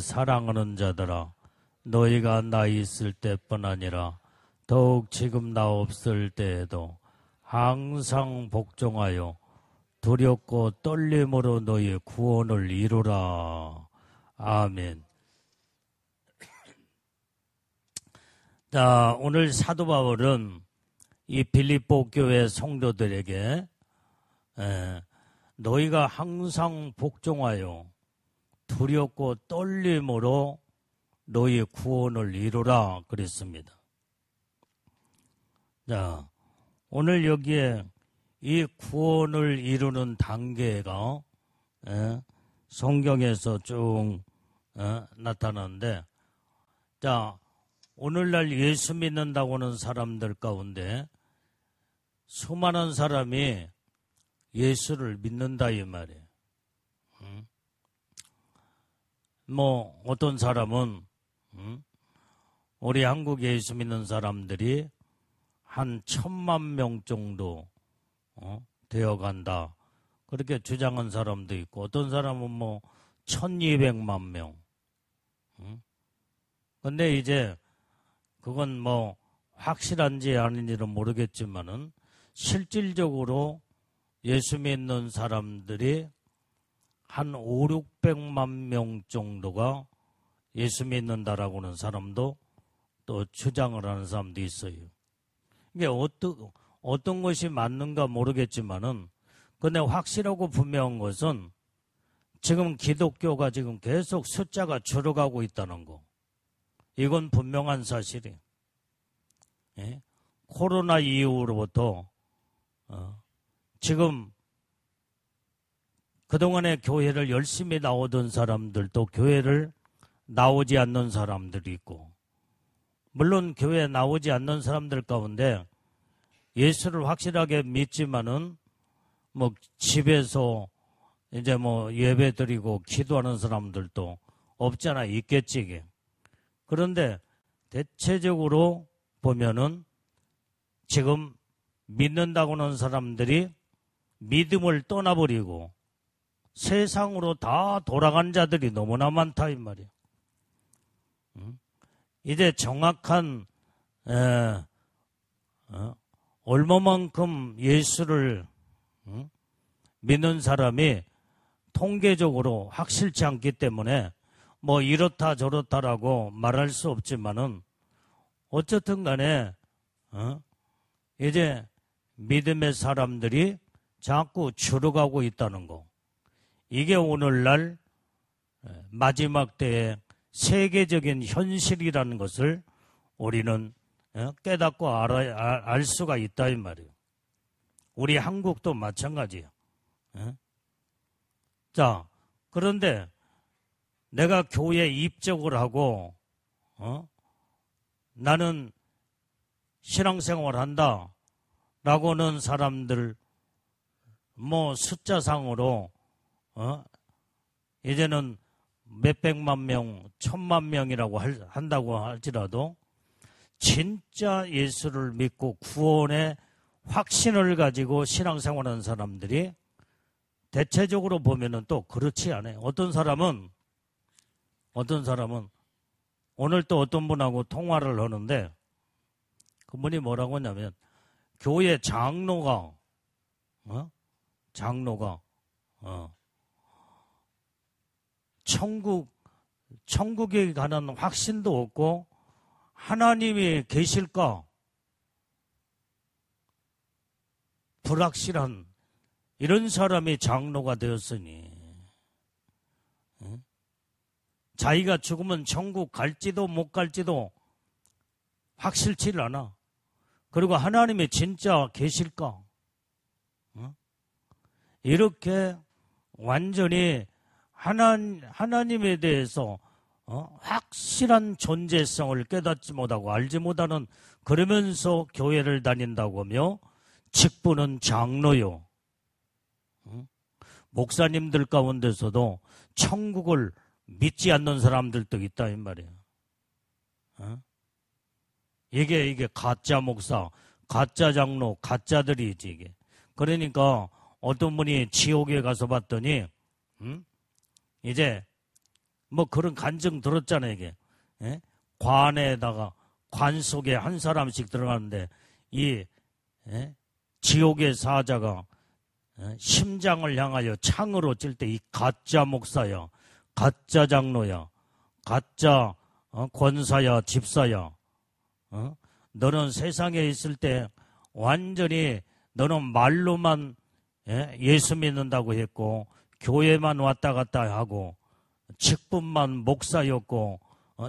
사랑하는 자들아, 너희가 나 있을 때뿐 아니라 더욱 지금 나 없을 때에도 항상 복종하여 두렵고 떨림으로 너희의 구원을 이루라. 아멘. 자, 오늘 사도 바울은 이 빌립보 교회 성도들에게 너희가 항상 복종하여 두렵고 떨림으로 너희의 구원을 이루라 그랬습니다. 자, 오늘 여기에 이 구원을 이루는 단계가 성경에서 쭉 나타나는데, 자, 오늘날 예수 믿는다고 하는 사람들 가운데 수많은 사람이 예수를 믿는다 이 말이에요. 뭐 어떤 사람은 우리 한국 예수 믿는 사람들이 한 1000만 명 정도 되어간다 그렇게 주장한 사람도 있고, 어떤 사람은 뭐 1200만 명. 근데 이제 그건 뭐 확실한지 아닌지는 모르겠지만은 실질적으로 예수 믿는 사람들이 한 5, 600만 명 정도가 예수 믿는다라고 하는 사람도 또 주장을 하는 사람도 있어요. 이게 어떤 것이 맞는가 모르겠지만은, 근데 확실하고 분명한 것은 지금 기독교가 지금 계속 숫자가 줄어가고 있다는 거. 이건 분명한 사실이에요. 예? 코로나 이후로부터 지금 그동안에 교회를 열심히 나오던 사람들도 교회를 나오지 않는 사람들이 있고, 물론 교회에 나오지 않는 사람들 가운데 예수를 확실하게 믿지만은 뭐 집에서 이제 뭐 예배 드리고 기도하는 사람들도 없잖아, 있겠지 이게. 그런데 대체적으로 보면은 지금 믿는다고 하는 사람들이 믿음을 떠나버리고 세상으로 다 돌아간 자들이 너무나 많다 이 말이야. 이제 정확한 얼마만큼 예수를 믿는 사람이 통계적으로 확실치 않기 때문에 뭐 이렇다 저렇다라고 말할 수 없지만은, 어쨌든 간에 이제 믿음의 사람들이 자꾸 줄어가고 있다는 거. 이게 오늘날 마지막 때의 세계적인 현실이라는 것을 우리는 깨닫고 알 수가 있다 이 말이에요. 우리 한국도 마찬가지예요. 자, 그런데 내가 교회에 입적을 하고 나는 신앙생활 한다 라고는 사람들 뭐 숫자상으로 이제는 몇백만 명, 1000만 명이라고 한다고 할지라도 진짜 예수를 믿고 구원의 확신을 가지고 신앙생활하는 사람들이 대체적으로 보면은 또 그렇지 않아요. 어떤 사람은 오늘 또 어떤 분하고 통화를 하는데, 그분이 뭐라고 하냐면 교회 장로가 천국에 관한 확신도 없고 하나님이 계실까 불확실한 이런 사람이 장로가 되었으니 자기가 죽으면 천국 갈지도 못 갈지도 확실치 않아. 그리고 하나님이 진짜 계실까? 이렇게 완전히 하나님에 대해서 확실한 존재성을 깨닫지 못하고 알지 못하는, 그러면서 교회를 다닌다고 하며 직분은 장로요. 목사님들 가운데서도 천국을 믿지 않는 사람들도 있다 이 말이에요. 이게 가짜 목사, 가짜 장로, 가짜들이지 이게. 그러니까 어떤 분이 지옥에 가서 봤더니 이제 뭐 그런 간증 들었잖아요, 이게. 예? 관에다가, 관 속에 한 사람씩 들어가는데, 이, 예? 지옥의 사자가 심장을 향하여 창으로 찔 때 이 가짜 목사야, 가짜 장로야, 가짜 권사야, 집사야, 너는 세상에 있을 때 완전히 너는 말로만 예수 믿는다고 했고 교회만 왔다 갔다 하고 직분만 목사였고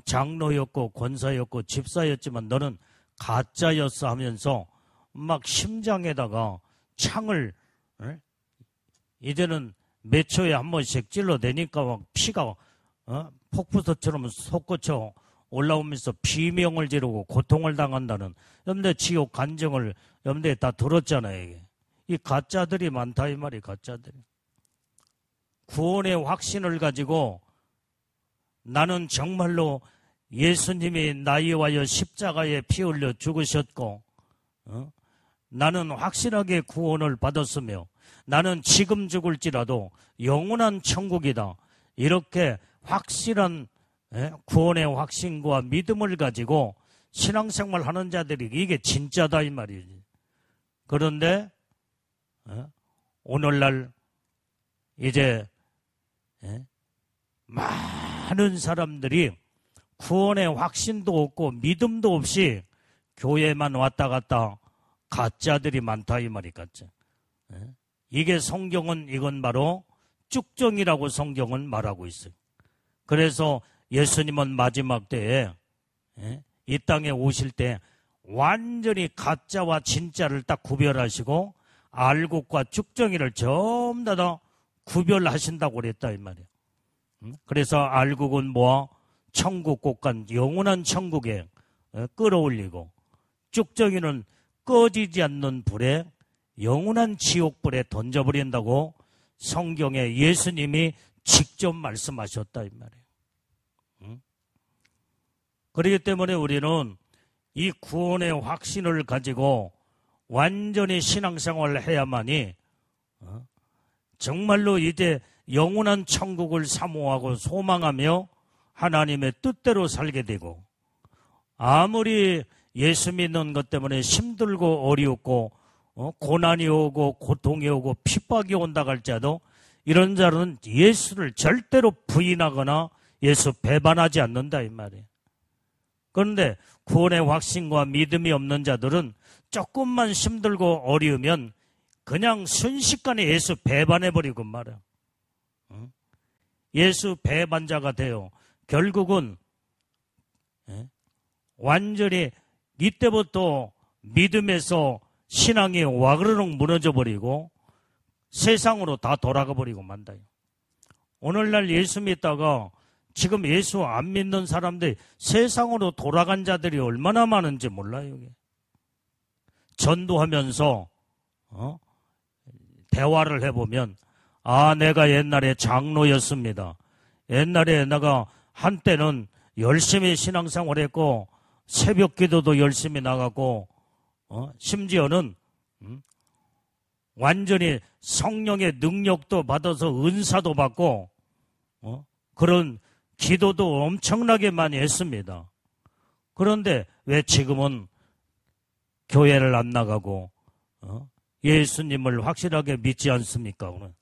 장로였고 권사였고 집사였지만 너는 가짜였어 하면서 막 심장에다가 창을 이제는 몇 초에 한 번씩 찔러대니까 막 피가 폭포수처럼 솟구쳐 올라오면서 비명을 지르고 고통을 당한다는 여러분들 지옥 간증을 여러분들 다 들었잖아요. 이게. 이 가짜들이 많다 이 말이 가짜들이. 구원의 확신을 가지고 나는 정말로 예수님이 나에 위하여 십자가에 피 흘려 죽으셨고 나는 확실하게 구원을 받았으며 나는 지금 죽을지라도 영원한 천국이다. 이렇게 확실한 구원의 확신과 믿음을 가지고 신앙생활 하는 자들이 이게 진짜다 이 말이지. 그런데 오늘날 이제 많은 사람들이 구원의 확신도 없고 믿음도 없이 교회만 왔다 갔다 가짜들이 많다 이 말이 가짜. 이게 성경은 이건 바로 쭉정이라고 성경은 말하고 있어요. 그래서 예수님은 마지막 때에 이 땅에 오실 때 완전히 가짜와 진짜를 딱 구별하시고 알곡과 쭉정이를 전부 다 구별하신다고 그랬다 이 말이에요. 그래서 알곡은 뭐야? 천국 곳간 영원한 천국에 끌어올리고 쭉정이는 꺼지지 않는 불에 영원한 지옥불에 던져버린다고 성경에 예수님이 직접 말씀하셨다 이 말이에요. 그렇기 때문에 우리는 이 구원의 확신을 가지고 완전히 신앙생활을 해야만이 정말로 이제 영원한 천국을 사모하고 소망하며 하나님의 뜻대로 살게 되고 아무리 예수 믿는 것 때문에 힘들고 어렵고 고난이 오고 고통이 오고 핍박이 온다 할지라도 이런 자는 예수를 절대로 부인하거나 예수 배반하지 않는다 이 말이에요. 그런데 구원의 확신과 믿음이 없는 자들은 조금만 힘들고 어려우면 그냥 순식간에 예수 배반해버리고 말이야. 예수 배반자가 돼요. 결국은 완전히 이때부터 믿음에서 신앙이 와그르륵 무너져버리고 세상으로 다 돌아가버리고 만다요. 오늘날 예수 믿다가 지금 예수 안 믿는 사람들이 세상으로 돌아간 자들이 얼마나 많은지 몰라요. 이게. 전도하면서 대화를 해보면 내가 옛날에 장로였습니다. 옛날에 내가 한때는 열심히 신앙생활했고 새벽 기도도 열심히 나가고 심지어는 완전히 성령의 능력도 받아서 은사도 받고 그런 기도도 엄청나게 많이 했습니다. 그런데 왜 지금은 교회를 안 나가고 예수님을 확실하게 믿지 않습니까? 오늘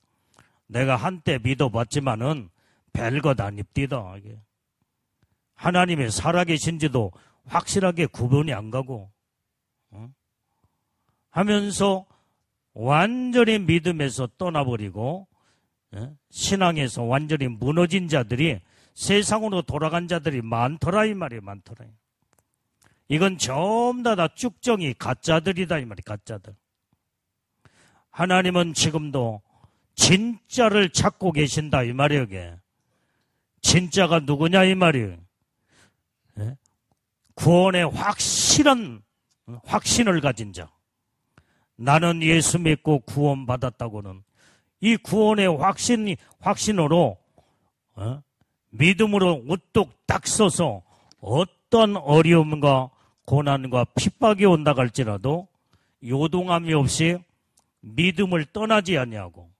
내가 한때 믿어봤지만은 별것 아닙디다. 하나님이 살아계신지도 확실하게 구분이 안 가고 하면서 완전히 믿음에서 떠나버리고 신앙에서 완전히 무너진 자들이 세상으로 돌아간 자들이 많더라 이 말이에요. 많더라. 이건 전부 다 쭉정이 가짜들이다 이 말이에요. 가짜들. 하나님은 지금도 진짜를 찾고 계신다 이 말이에요. 이게. 진짜가 누구냐 이 말이에요. 구원의 확실한 확신을 가진 자. 나는 예수 믿고 구원 받았다고는 이 구원의 확신으로 믿음으로 우뚝 딱 서서 어떤 어려움과 고난과 핍박이 온다 할지라도 요동함이 없이 믿음을 떠나지 아니하고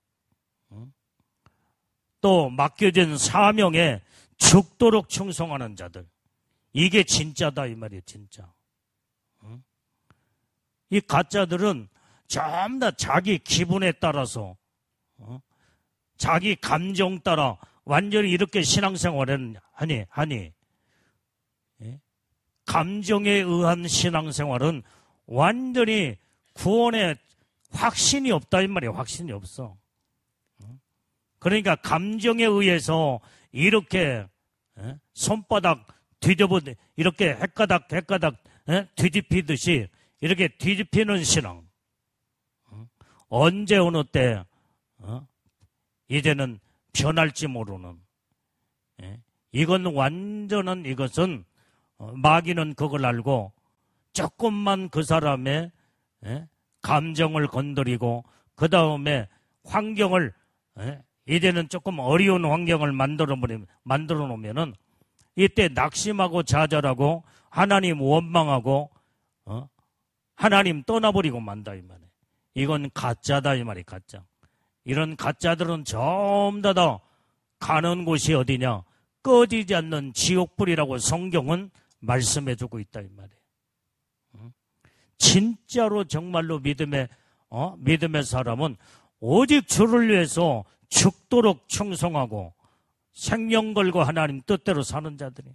또 맡겨진 사명에 죽도록 충성하는 자들. 이게 진짜다 이 말이에요. 진짜. 이 가짜들은 전부 다 자기 기분에 따라서 자기 감정 따라 완전히 이렇게 신앙생활을 하니 감정에 의한 신앙생활은 완전히 구원에 확신이 없다 이 말이에요. 확신이 없어. 그러니까 감정에 의해서 이렇게 손바닥 뒤집어 이렇게 헷가닥 뒤집히듯이 이렇게 뒤집히는 신앙. 언제 어느 때 이제는 변할지 모르는. 이건 완전한 이것은 마귀는 그걸 알고 조금만 그 사람의 감정을 건드리고 그 다음에 환경을 이제는 조금 어려운 환경을 만들어 놓으면은 이때 낙심하고 좌절하고 하나님 원망하고 하나님 떠나버리고 만다 이 말이에요. 이건 가짜다 이 말이에요. 가짜. 이런 가짜들은 전부 다 가는 곳이 어디냐? 꺼지지 않는 지옥불이라고 성경은 말씀해주고 있다 이 말이에요. 진짜로 정말로 믿음의 사람은 오직 주를 위해서 죽도록 충성하고 생명 걸고 하나님 뜻대로 사는 자들이.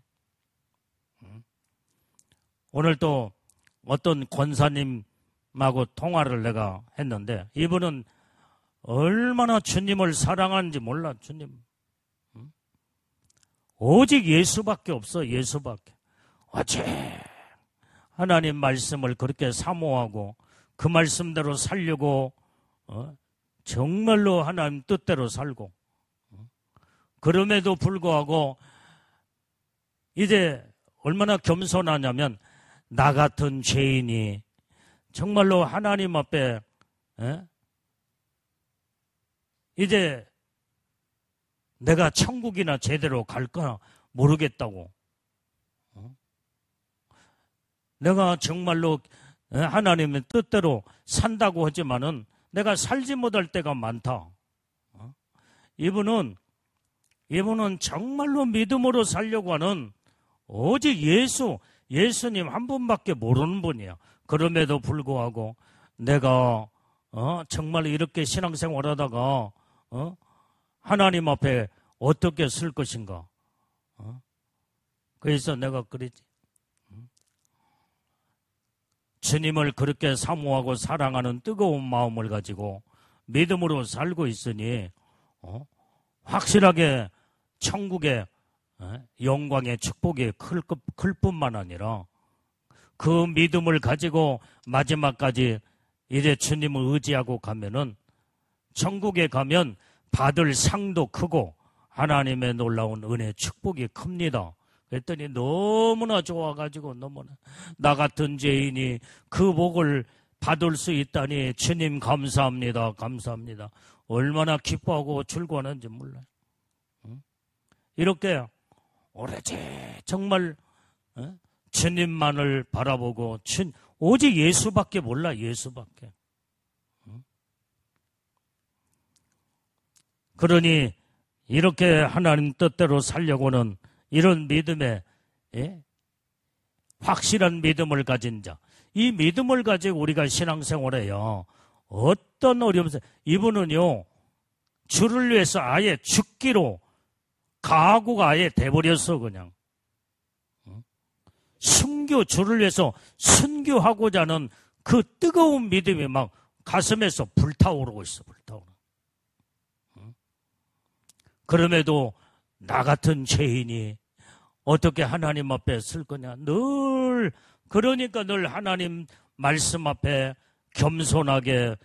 오늘 또 어떤 권사님하고 통화를 내가 했는데 이분은 얼마나 주님을 사랑하는지 몰라. 주님. 오직 예수밖에 없어. 예수밖에. 어째 하나님 말씀을 그렇게 사모하고 그 말씀대로 살려고 정말로 하나님 뜻대로 살고 그럼에도 불구하고 이제 얼마나 겸손하냐면 나 같은 죄인이 정말로 하나님 앞에 이제 내가 천국이나 제대로 갈까 모르겠다고. 내가 정말로 하나님의 뜻대로 산다고 하지만은 내가 살지 못할 때가 많다. 이분은 정말로 믿음으로 살려고 하는 오직 예수님 한 분밖에 모르는 분이야. 그럼에도 불구하고 내가 정말 이렇게 신앙생활 하다가 하나님 앞에 어떻게 쓸 것인가. 그래서 내가 그러지. 주님을 그렇게 사모하고 사랑하는 뜨거운 마음을 가지고 믿음으로 살고 있으니 확실하게 천국의 영광의 축복이 클 뿐만 아니라 그 믿음을 가지고 마지막까지 이제 주님을 의지하고 가면은 천국에 가면 받을 상도 크고 하나님의 놀라운 은혜 축복이 큽니다. 그랬더니 너무나 좋아가지고 너무나 나 같은 죄인이 그 복을 받을 수 있다니 주님 감사합니다. 감사합니다. 얼마나 기뻐하고 즐거워하는지 몰라요. 이렇게 오래지 정말 주님만을 바라보고 오직 예수밖에 몰라. 예수밖에. 그러니 이렇게 하나님 뜻대로 살려고는 이런 믿음에 확실한 믿음을 가진 자, 이 믿음을 가지고 우리가 신앙생활해요. 어떤 어려움, 이분은요 주를 위해서 아예 죽기로 각오가 아예 돼버렸어. 그냥 주를 위해서 순교하고자 하는 그 뜨거운 믿음이 막 가슴에서 불타오르고 있어. 불타오르. 그럼에도 나 같은 죄인이 어떻게 하나님 앞에 쓸 거냐. 그러니까 늘 하나님 말씀 앞에 겸손하게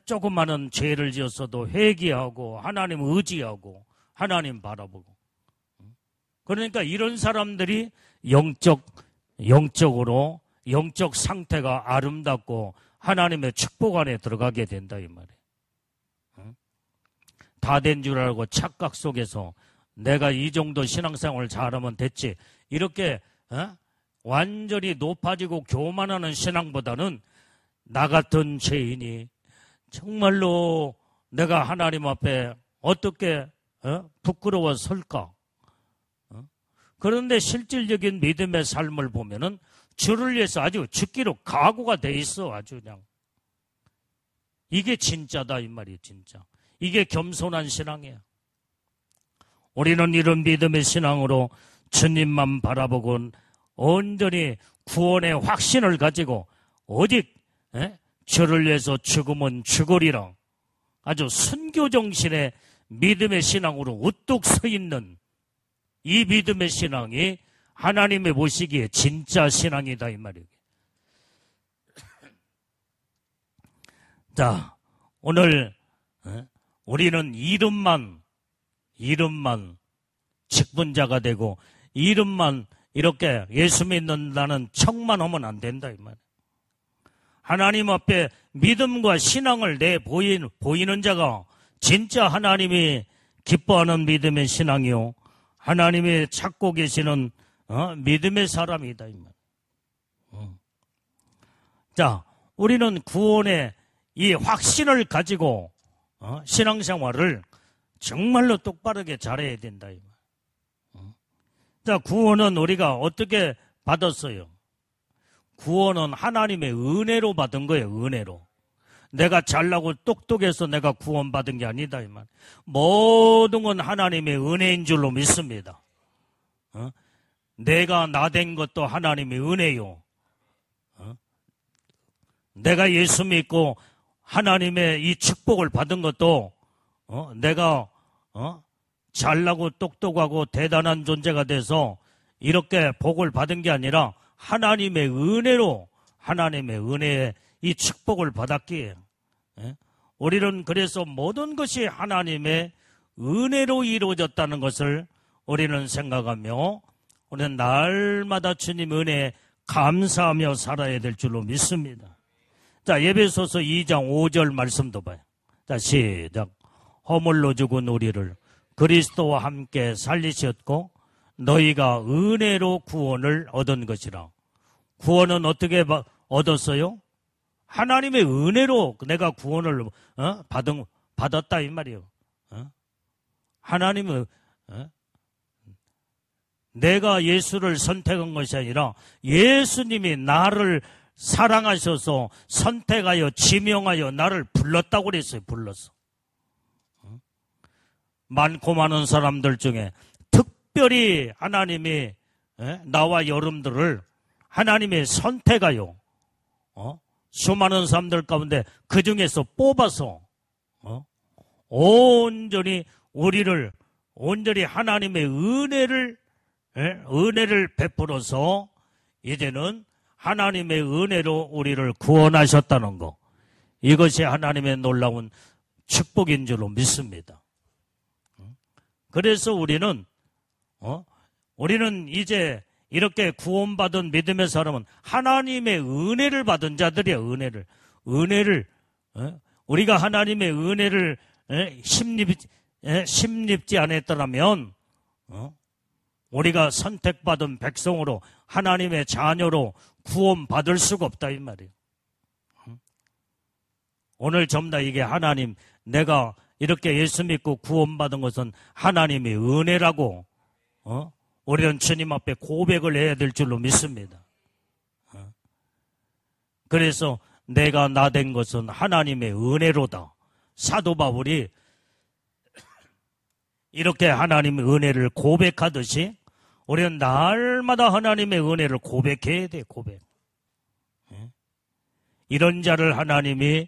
조그마한 죄를 지었어도 회개하고 하나님 의지하고 하나님 바라보고. 그러니까 이런 사람들이 영적으로 영적 상태가 아름답고 하나님의 축복 안에 들어가게 된다 이 말이에요. 다 된 줄 알고 착각 속에서 내가 이 정도 신앙생활을 잘하면 됐지. 이렇게 완전히 높아지고 교만하는 신앙보다는 나 같은 죄인이 정말로 내가 하나님 앞에 어떻게 부끄러워 설까? 그런데 실질적인 믿음의 삶을 보면은 주를 위해서 아주 죽기로 각오가 돼 있어. 아주 그냥. 이게 진짜다 이 말이에요. 진짜. 이게 겸손한 신앙이야. 우리는 이런 믿음의 신앙으로 주님만 바라보고 온전히 구원의 확신을 가지고 오직 주를 위해서 죽으면 죽으리라. 아주 순교 정신의 믿음의 신앙으로 우뚝 서 있는 이 믿음의 신앙이 하나님의 보시기에 진짜 신앙이다 이 말이에요. 자, 오늘 우리는 이름만 직분자가 되고 이름만 이렇게 예수 믿는다는 척만 하면 안 된다 이 말이에요. 하나님 앞에 믿음과 신앙을 보이는 자가 진짜 하나님이 기뻐하는 믿음의 신앙이요, 하나님이 찾고 계시는 믿음의 사람이다 이 말이에요. 자, 우리는 구원의 이 확신을 가지고 신앙생활을 정말로 똑바르게 잘해야 된다 이 말이에요. 자, 구원은 우리가 어떻게 받았어요? 구원은 하나님의 은혜로 받은 거예요. 은혜로. 내가 잘나고 똑똑해서 내가 구원받은 게 아니다 이 말. 모든 건 하나님의 은혜인 줄로 믿습니다. 내가 나된 것도 하나님의 은혜요. 내가 예수 믿고 하나님의 이 축복을 받은 것도 내가 잘나고 똑똑하고 대단한 존재가 돼서 이렇게 복을 받은 게 아니라 하나님의 은혜로, 하나님의 은혜에 이 축복을 받았기에 우리는 그래서 모든 것이 하나님의 은혜로 이루어졌다는 것을 우리는 생각하며 우리는 날마다 주님 은혜에 감사하며 살아야 될 줄로 믿습니다. 자, 에베소서 2장 5절 말씀도 봐요. 자, 시작. 허물로 죽은 우리를 그리스도와 함께 살리셨고 너희가 은혜로 구원을 얻은 것이라. 구원은 어떻게 얻었어요? 하나님의 은혜로 내가 구원을 받았다 이 말이에요. 하나님은 내가 예수를 선택한 것이 아니라 예수님이 나를 사랑하셔서 선택하여 지명하여 나를 불렀다고 그랬어요. 불렀어. 많고 많은 사람들 중에 특별히 하나님이 나와 여러분들을 하나님이 선택하여 수많은 사람들 가운데 그 중에서 뽑아서 온전히 우리를 온전히 하나님의 은혜를 베풀어서 이제는 하나님의 은혜로 우리를 구원하셨다는 것, 이것이 하나님의 놀라운 축복인 줄로 믿습니다. 그래서 우리는 이제 이렇게 구원받은 믿음의 사람은 하나님의 은혜를 받은 자들이야. 은혜를 우리가 하나님의 은혜를 심립지 않았더라면 우리가 선택받은 백성으로 하나님의 자녀로 구원받을 수가 없다 이 말이에요. 오늘 전부 다 이게 하나님, 내가 이렇게 예수 믿고 구원받은 것은 하나님의 은혜라고 우리는 주님 앞에 고백을 해야 될 줄로 믿습니다. 그래서 내가 나된 것은 하나님의 은혜로다. 사도 바울이 이렇게 하나님의 은혜를 고백하듯이 우리는 날마다 하나님의 은혜를 고백해야 돼. 고백. 이런 자를 하나님이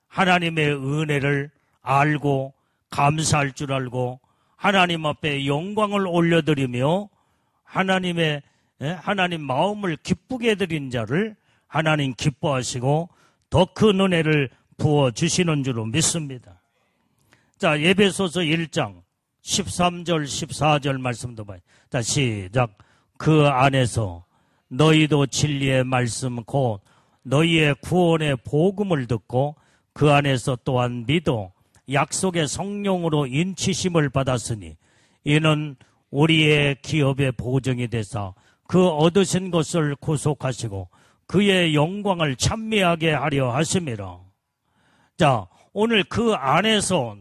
하나님의 은혜를 알고 감사할 줄 알고 하나님 앞에 영광을 올려드리며 하나님 마음을 기쁘게 해드린 자를 하나님 기뻐하시고 더 큰 은혜를 부어주시는 줄로 믿습니다. 자, 에베소서 1장 13절 14절 말씀도 봐요. 자, 시작. 그 안에서 너희도 진리의 말씀 곧 너희의 구원의 복음을 듣고 그 안에서 또한 믿어 약속의 성령으로 인치심을 받았으니 이는 우리의 기업의 보증이 되사 그 얻으신 것을 구속하시고 그의 영광을 찬미하게 하려 하심이라. 자, 오늘 그 안에서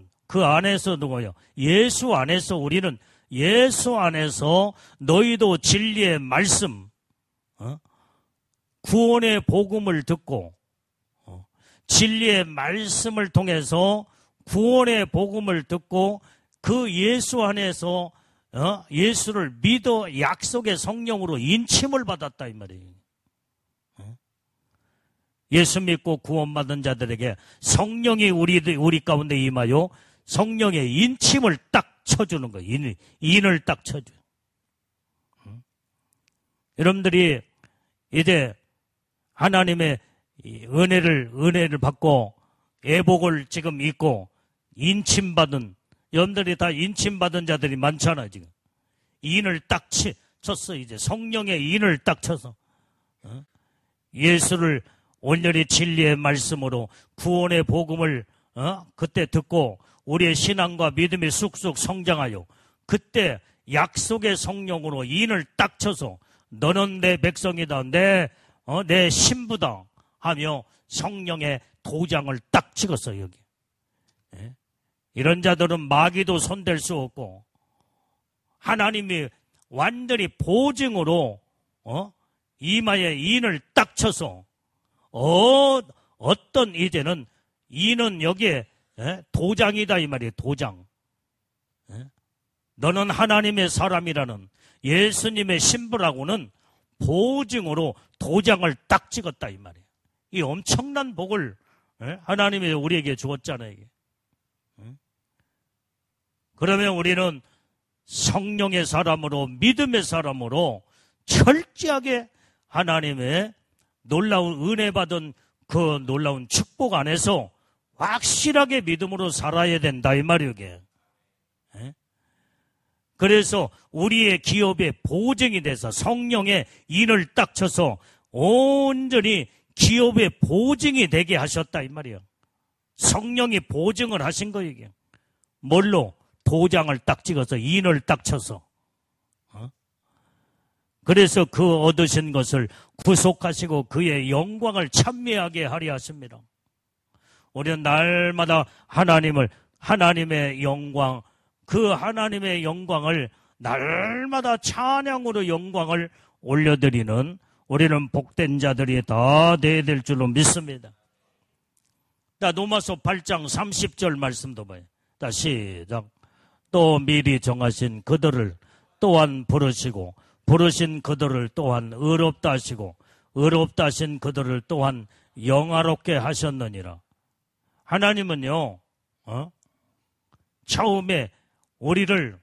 누구요? 예수 안에서 우리는 예수 안에서 너희도 진리의 말씀, 구원의 복음을 듣고 진리의 말씀을 통해서 구원의 복음을 듣고 그 예수 안에서 예수를 믿어 약속의 성령으로 인침을 받았다 이 말이에요. 예수 믿고 구원받은 자들에게 성령이 우리 가운데 임하여 성령의 인침을 딱 쳐주는 거예요. 인을 딱 쳐줘요. 여러분들이 이제 하나님의 은혜를 받고 애복을 지금 입고 인침받은, 여러분들이 다 인침받은 자들이 많잖아요, 지금. 인을 딱 쳤어, 이제. 성령의 인을 딱 쳐서. 예수를 온전히 진리의 말씀으로 구원의 복음을 그때 듣고 우리의 신앙과 믿음이 쑥쑥 성장하여 그때 약속의 성령으로 인을 딱 쳐서 너는 내 백성이다, 내 신부다 하며 성령의 도장을 딱 찍었어요, 여기. 이런 자들은 마귀도 손댈 수 없고 하나님이 완전히 보증으로 이마에 인을 딱 쳐서 어떤 이제는 이는 여기에 도장이다 이 말이에요. 도장. 너는 하나님의 사람이라는 예수님의 신부라고는 보증으로 도장을 딱 찍었다 이 말이에요. 이 엄청난 복을 하나님이 우리에게 주었잖아요. 이게. 그러면 우리는 성령의 사람으로 믿음의 사람으로 철저하게 하나님의 놀라운 은혜 받은 그 놀라운 축복 안에서 확실하게 믿음으로 살아야 된다 이 말이에요. 이게. 그래서 우리의 기업의 보증이 돼서 성령의 인을 딱 쳐서 온전히 기업의 보증이 되게 하셨다 이 말이에요. 성령이 보증을 하신 거예요. 이게. 뭘로? 도장을 딱 찍어서 인을 딱 쳐서. 그래서 그 얻으신 것을 구속하시고 그의 영광을 찬미하게 하려 하십니다. 우리는 날마다 하나님의 영광, 그 하나님의 영광을 날마다 찬양으로 영광을 올려드리는 우리는 복된 자들이 다 돼야 될 줄로 믿습니다. 자, 로마서 8장 30절 말씀도 봐요. 자, 시작. 또 미리 정하신 그들을 또한 부르시고 부르신 그들을 또한 의롭다 하시고 의롭다 하신 그들을 또한 영화롭게 하셨느니라. 하나님은요, 처음에 우리를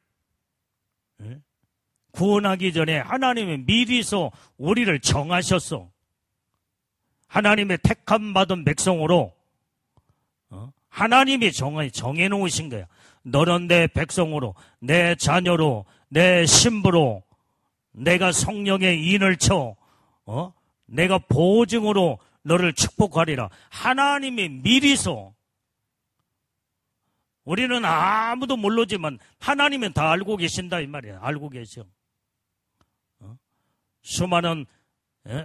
구원하기 전에 하나님이 미리서 우리를 정하셨어. 하나님의 택함 받은 백성으로 하나님이 정해놓으신 거야. 너는 내 백성으로, 내 자녀로, 내 신부로, 내가 성령의 인을 쳐, 내가 보증으로 너를 축복하리라. 하나님이 미리서, 우리는 아무도 모르지만 하나님은 다 알고 계신다 이 말이야. 알고 계셔. 수많은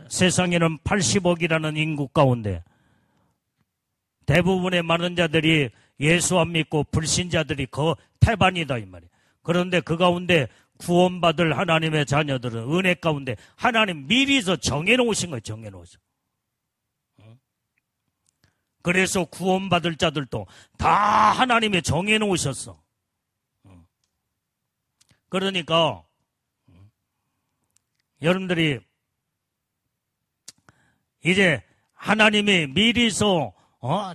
세상에는 80억이라는 인구 가운데 대부분의 많은 자들이 예수 안 믿고 불신자들이 그 태반이다 이 말이야. 그런데 그 가운데 구원받을 하나님의 자녀들은 은혜 가운데 하나님 미리서 정해놓으신 거예요. 정해놓으셔. 그래서 구원받을 자들도 다 하나님이 정해놓으셨어. 그러니까 여러분들이 이제 하나님이 미리서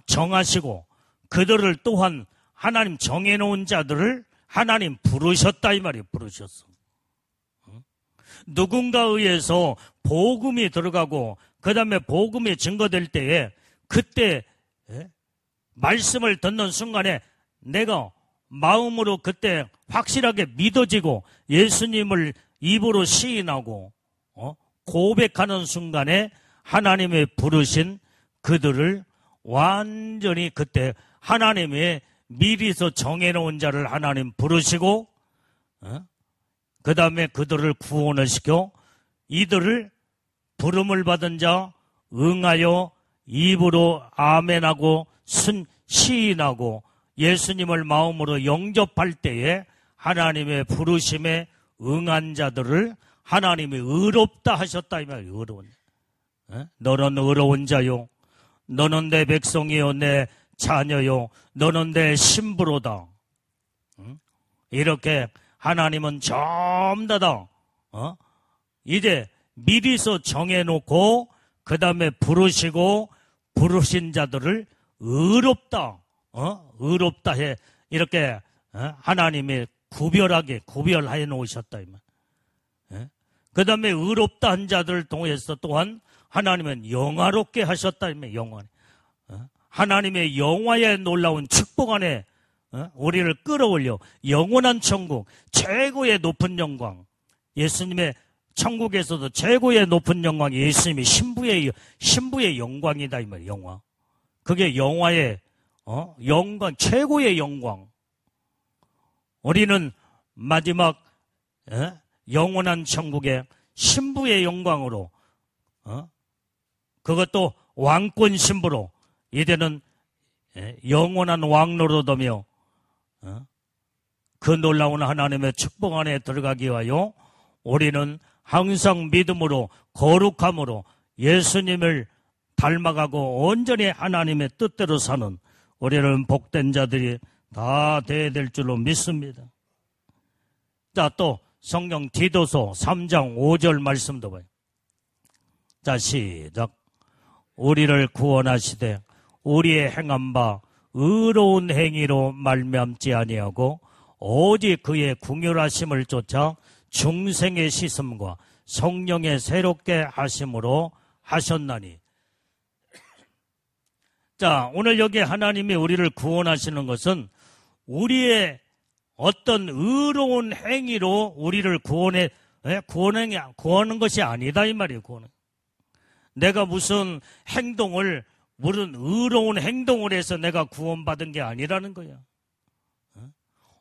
정하시고 그들을 또한 하나님 정해놓은 자들을 하나님 부르셨다 이 말이에요. 부르셨어. 누군가에 의해서 복음이 들어가고 그 다음에 복음이 증거될 때에 그때 말씀을 듣는 순간에 내가 마음으로 그때 확실하게 믿어지고 예수님을 입으로 시인하고 고백하는 순간에 하나님의 부르신 그들을 완전히 그때 하나님의 미리서 정해놓은 자를 하나님 부르시고 그 다음에 그들을 구원을 시켜 이들을 부름을 받은 자 응하여 입으로 아멘하고 시인하고 예수님을 마음으로 영접할 때에 하나님의 부르심에 응한 자들을 하나님이 의롭다 하셨다 이 말이에요. 의로운. 너는 의로운 자요. 너는 내 백성이요, 내 자녀요. 너는 내 신부로다. 이렇게 하나님은 전부 다 이제 미리서 정해놓고 그 다음에 부르시고 부르신 자들을 의롭다, 의롭다 해 이렇게 하나님이 구별해 놓으셨다 이 말. 그 다음에 의롭다 한 자들을 통해서 또한 하나님은 영화롭게 하셨다 이 말. 영화. 하나님의 영화의 놀라운 축복 안에 우리를 끌어올려 영원한 천국, 최고의 높은 영광, 예수님의 천국에서도 최고의 높은 영광이 예수님이 신부의 영광이다 이 말이에요. 영화. 그게 영화의 영광, 최고의 영광. 우리는 마지막 영원한 천국의 신부의 영광으로 그것도 왕권 신부로 이제는 영원한 왕노릇하며 그 놀라운 하나님의 축복 안에 들어가기 위하여 우리는 항상 믿음으로 거룩함으로 예수님을 닮아가고 온전히 하나님의 뜻대로 사는 우리는 복된 자들이 다 되어야 될 줄로 믿습니다. 자, 또 성경 디도서 3장 5절 말씀도 봐요. 자, 시작. 우리를 구원하시되 우리의 행한 바 의로운 행위로 말미암지 아니하고 오직 그의 긍휼하심을 쫓아 중생의 씻음과 성령의 새롭게 하심으로 하셨나니. 자, 오늘 여기 하나님이 우리를 구원하시는 것은 우리의 어떤 의로운 행위로 우리를 구원하는 것이 아니다 이 말이에요. 구원은. 내가 무슨 의로운 행동을 해서 내가 구원받은 게 아니라는 거야.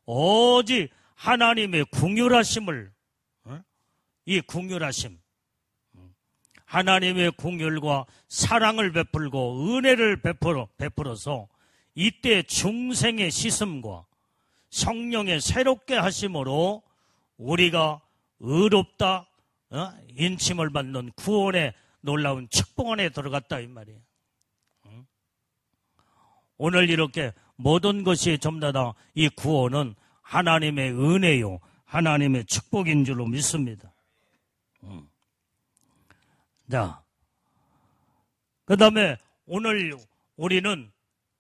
오직 하나님의 긍휼하심을, 이 긍휼하심, 하나님의 긍휼과 사랑을 베풀고 은혜를 베풀어서 이때 중생의 씻음과 성령의 새롭게 하심으로 우리가 의롭다, 인침을 받는 구원의 놀라운 축복 안에 들어갔다 이 말이에요. 오늘 이렇게 모든 것이 전부 다 이 구원은 하나님의 은혜요, 하나님의 축복인 줄로 믿습니다. 자, 그 다음에 오늘 우리는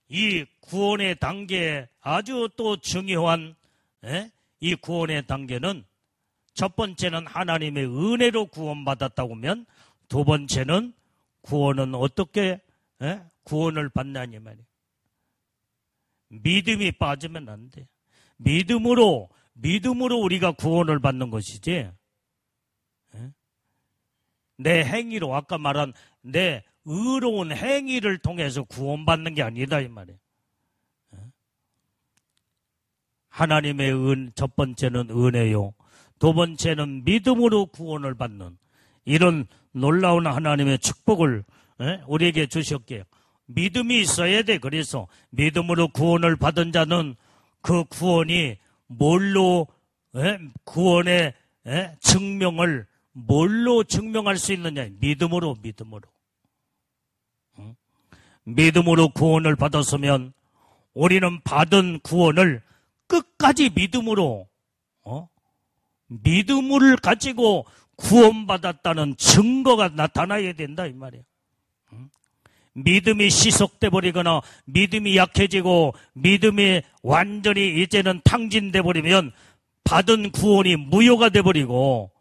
이 구원의 단계에 아주 또 중요한 이 구원의 단계는 첫 번째는 하나님의 은혜로 구원받았다고 하면 두 번째는 구원은 어떻게 구원을 받느냐 말이에요. 믿음이 빠지면 안 돼. 믿음으로 우리가 구원을 받는 것이지. 내 행위로 아까 말한 내 의로운 행위를 통해서 구원받는 게 아니다 이 말이에요. 하나님의 첫 번째는 은혜요. 두 번째는 믿음으로 구원을 받는 이런 놀라운 하나님의 축복을 우리에게 주셨기에 믿음이 있어야 돼. 그래서 믿음으로 구원을 받은 자는 그 구원이 뭘로 구원의 증명을 뭘로 증명할 수 있느냐? 믿음으로. 믿음으로 구원을 받았으면 우리는 받은 구원을 끝까지 믿음으로 믿음을 가지고 구원받았다는 증거가 나타나야 된다 이 말이에요. 믿음이 시속돼 버리거나 믿음이 약해지고 믿음이 완전히 이제는 탕진돼 버리면 받은 구원이 무효가 돼 버리고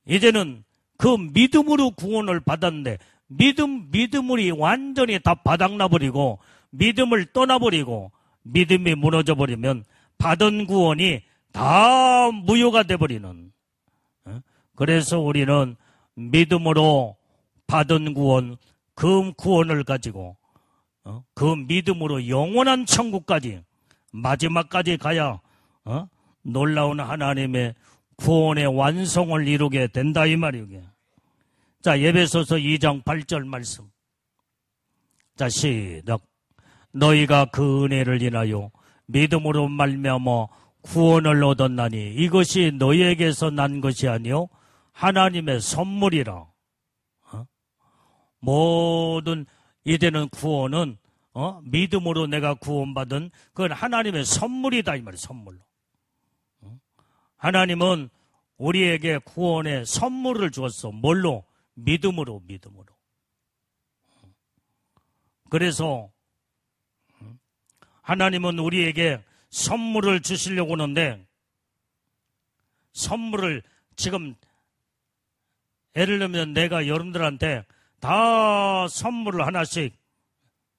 이제는 그 믿음으로 구원을 받았는데 믿음이 완전히 다 바닥나 버리고 믿음을 떠나 버리고 믿음이 무너져 버리면 받은 구원이 다 무효가 돼 버리는. 그래서 우리는 믿음으로 받은 구원, 그 구원을 가지고 그 믿음으로 영원한 천국까지 마지막까지 가야 놀라운 하나님의 구원의 완성을 이루게 된다 이 말이에요. 자, 에베소서 2장 8절 말씀. 자, 시작. 너희가 그 은혜를 인하여 믿음으로 말미암아 구원을 얻었나니 이것이 너희에게서 난 것이 아니요 하나님의 선물이라. 모든 이제는 구원은 믿음으로 내가 구원받은 그건 하나님의 선물이다 이 말이에요. 선물로. 하나님은 우리에게 구원의 선물을 주었어. 뭘로? 믿음으로. 그래서 하나님은 우리에게 선물을 주시려고 하는데, 선물을 지금 예를 들면 내가 여러분들한테 다 선물을 하나씩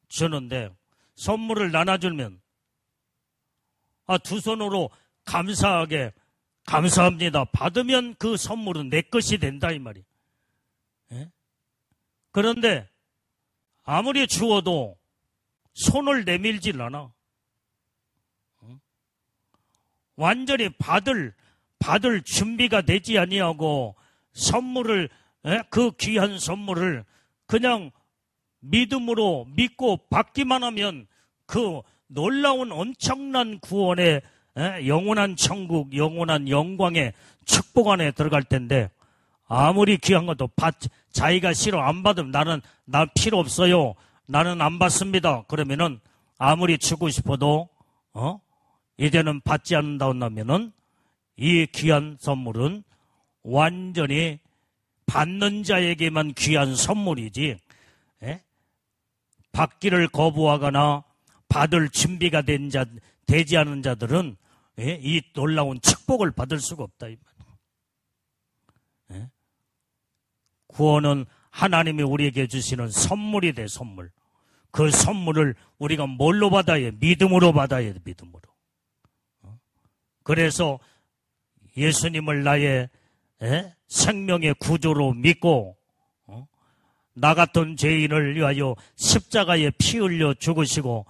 주는데, 선물을 나눠주면 두 손으로 감사하게 감사합니다 받으면 그 선물은 내 것이 된다 이 말이에요. 그런데 아무리 주어도 손을 내밀질 않아. 완전히 받을 준비가 되지 아니하고 선물을, 그 귀한 선물을 그냥 믿음으로 믿고 받기만 하면 그 놀라운 엄청난 구원의 영원한 천국, 영원한 영광의 축복 안에 들어갈 텐데, 아무리 귀한 것도 자기가 싫어 안 받으면 난 필요 없어요. 나는 안 받습니다. 그러면은 아무리 주고 싶어도 이제는 받지 않는다 한다면은 이 귀한 선물은 완전히 받는 자에게만 귀한 선물이지, 받기를 거부하거나 받을 준비가 되지 않은 자들은 이 놀라운 축복을 받을 수가 없다 이 말이에요. 구원은 하나님이 우리에게 주시는 선물이 돼, 선물. 그 선물을 우리가 뭘로 받아야 해? 믿음으로 받아야 돼, 믿음으로. 그래서 예수님을 나의 생명의 구조로 믿고 나 같은 죄인을 위하여 십자가에 피 흘려 죽으시고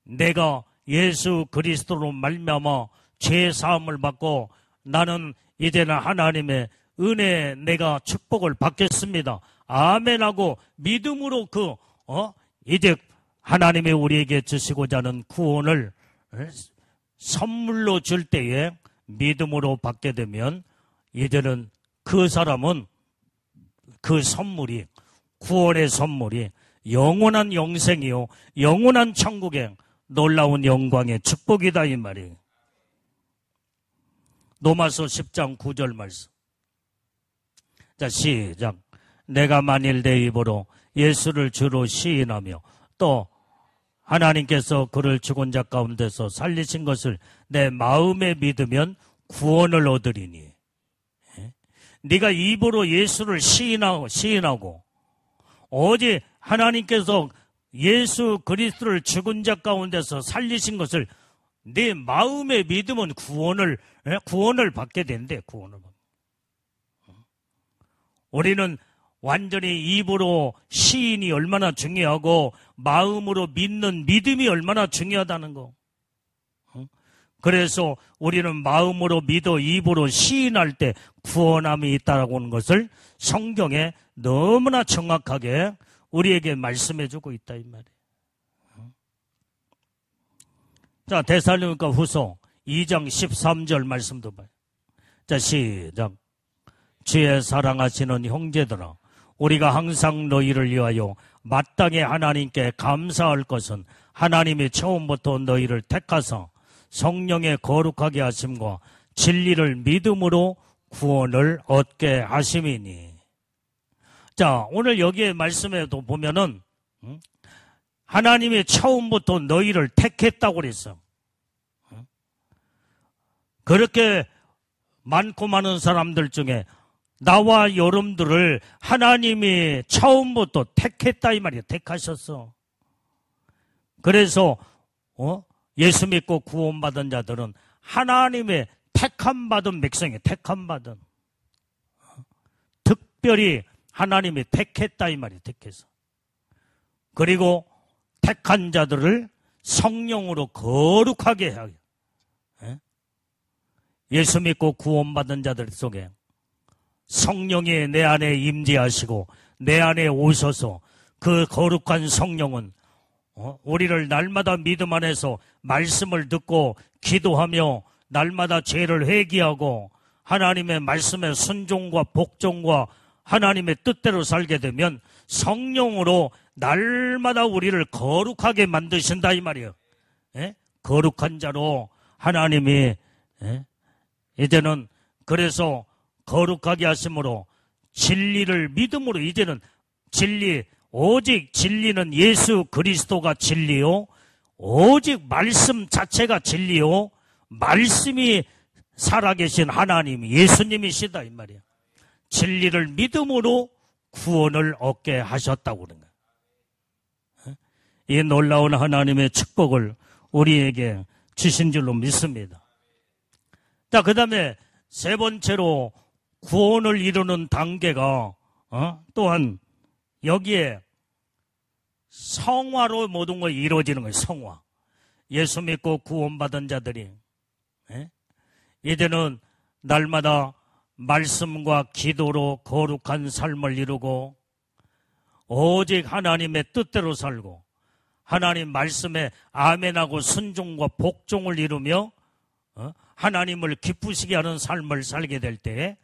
내가 예수 그리스도로 말미암아 죄 사함을 받고 나는 이제는 하나님의 은혜에 내가 축복을 받겠습니다. 아멘하고 믿음으로 이제 하나님이 우리에게 주시고자 하는 구원을 선물로 줄 때에 믿음으로 받게 되면 이제는 그 사람은 그 선물이, 구원의 선물이 영원한 영생이요 영원한 천국의 놀라운 영광의 축복이다 이 말이에요. 로마서 10장 9절 말씀. 자, 시작. 내가 만일 내 입으로 예수를 주로 시인하며 또 하나님께서 그를 죽은 자 가운데서 살리신 것을 내 마음에 믿으면 구원을 얻으리니. 네가 입으로 예수를 시인하고 어제 하나님께서 예수 그리스도를 죽은 자 가운데서 살리신 것을 내 마음에 믿으면 구원을 받게 된대. 구원을. 우리는 완전히 입으로 시인이 얼마나 중요하고 마음으로 믿는 믿음이 얼마나 중요하다는 거. 그래서 우리는 마음으로 믿어 입으로 시인할 때 구원함이 있다라고 하는 것을 성경에 너무나 정확하게 우리에게 말씀해 주고 있다 이 말이에요. 자, 데살로니가 후서 2장 13절 말씀도 봐요. 자, 시작. 주의 사랑하시는 형제들아, 우리가 항상 너희를 위하여 마땅히 하나님께 감사할 것은 하나님이 처음부터 너희를 택하사 성령의 거룩하게 하심과 진리를 믿음으로 구원을 얻게 하심이니. 자, 오늘 여기에 말씀에도 보면은 하나님이 처음부터 너희를 택했다고 그랬어. 그렇게 많고 많은 사람들 중에 나와 여러분들을 하나님이 처음부터 택했다 이 말이야. 택하셨어. 그래서 예수 믿고 구원받은 자들은 하나님의 택함받은 백성이에요. 택함받은. 특별히 하나님이 택했다 이 말이에요. 택해서. 그리고 택한 자들을 성령으로 거룩하게 하게. 예수 믿고 구원받은 자들 속에 성령이 내 안에 임재하시고 내 안에 오셔서 그 거룩한 성령은 우리를 날마다 믿음 안에서 말씀을 듣고 기도하며 날마다 죄를 회개하고 하나님의 말씀에 순종과 복종과 하나님의 뜻대로 살게 되면 성령으로 날마다 우리를 거룩하게 만드신다 이 말이에요. 예? 거룩한 자로 하나님이 이제는 그래서 거룩하게 하심으로 진리를 믿음으로 이제는 진리 오직 진리는 예수 그리스도가 진리요 오직 말씀 자체가 진리요 말씀이 살아계신 하나님 예수님이시다 이 말이야. 진리를 믿음으로 구원을 얻게 하셨다고 그런 거야. 이 놀라운 하나님의 축복을 우리에게 주신 줄로 믿습니다. 자, 그 다음에 세 번째로 구원을 이루는 단계가 또한 여기에 성화로 모든 것이 이루어지는 거예요. 성화. 예수 믿고 구원받은 자들이 이제는 날마다 말씀과 기도로 거룩한 삶을 이루고 오직 하나님의 뜻대로 살고 하나님 말씀에 아멘하고 순종과 복종을 이루며 하나님을 기쁘시게 하는 삶을 살게 될 때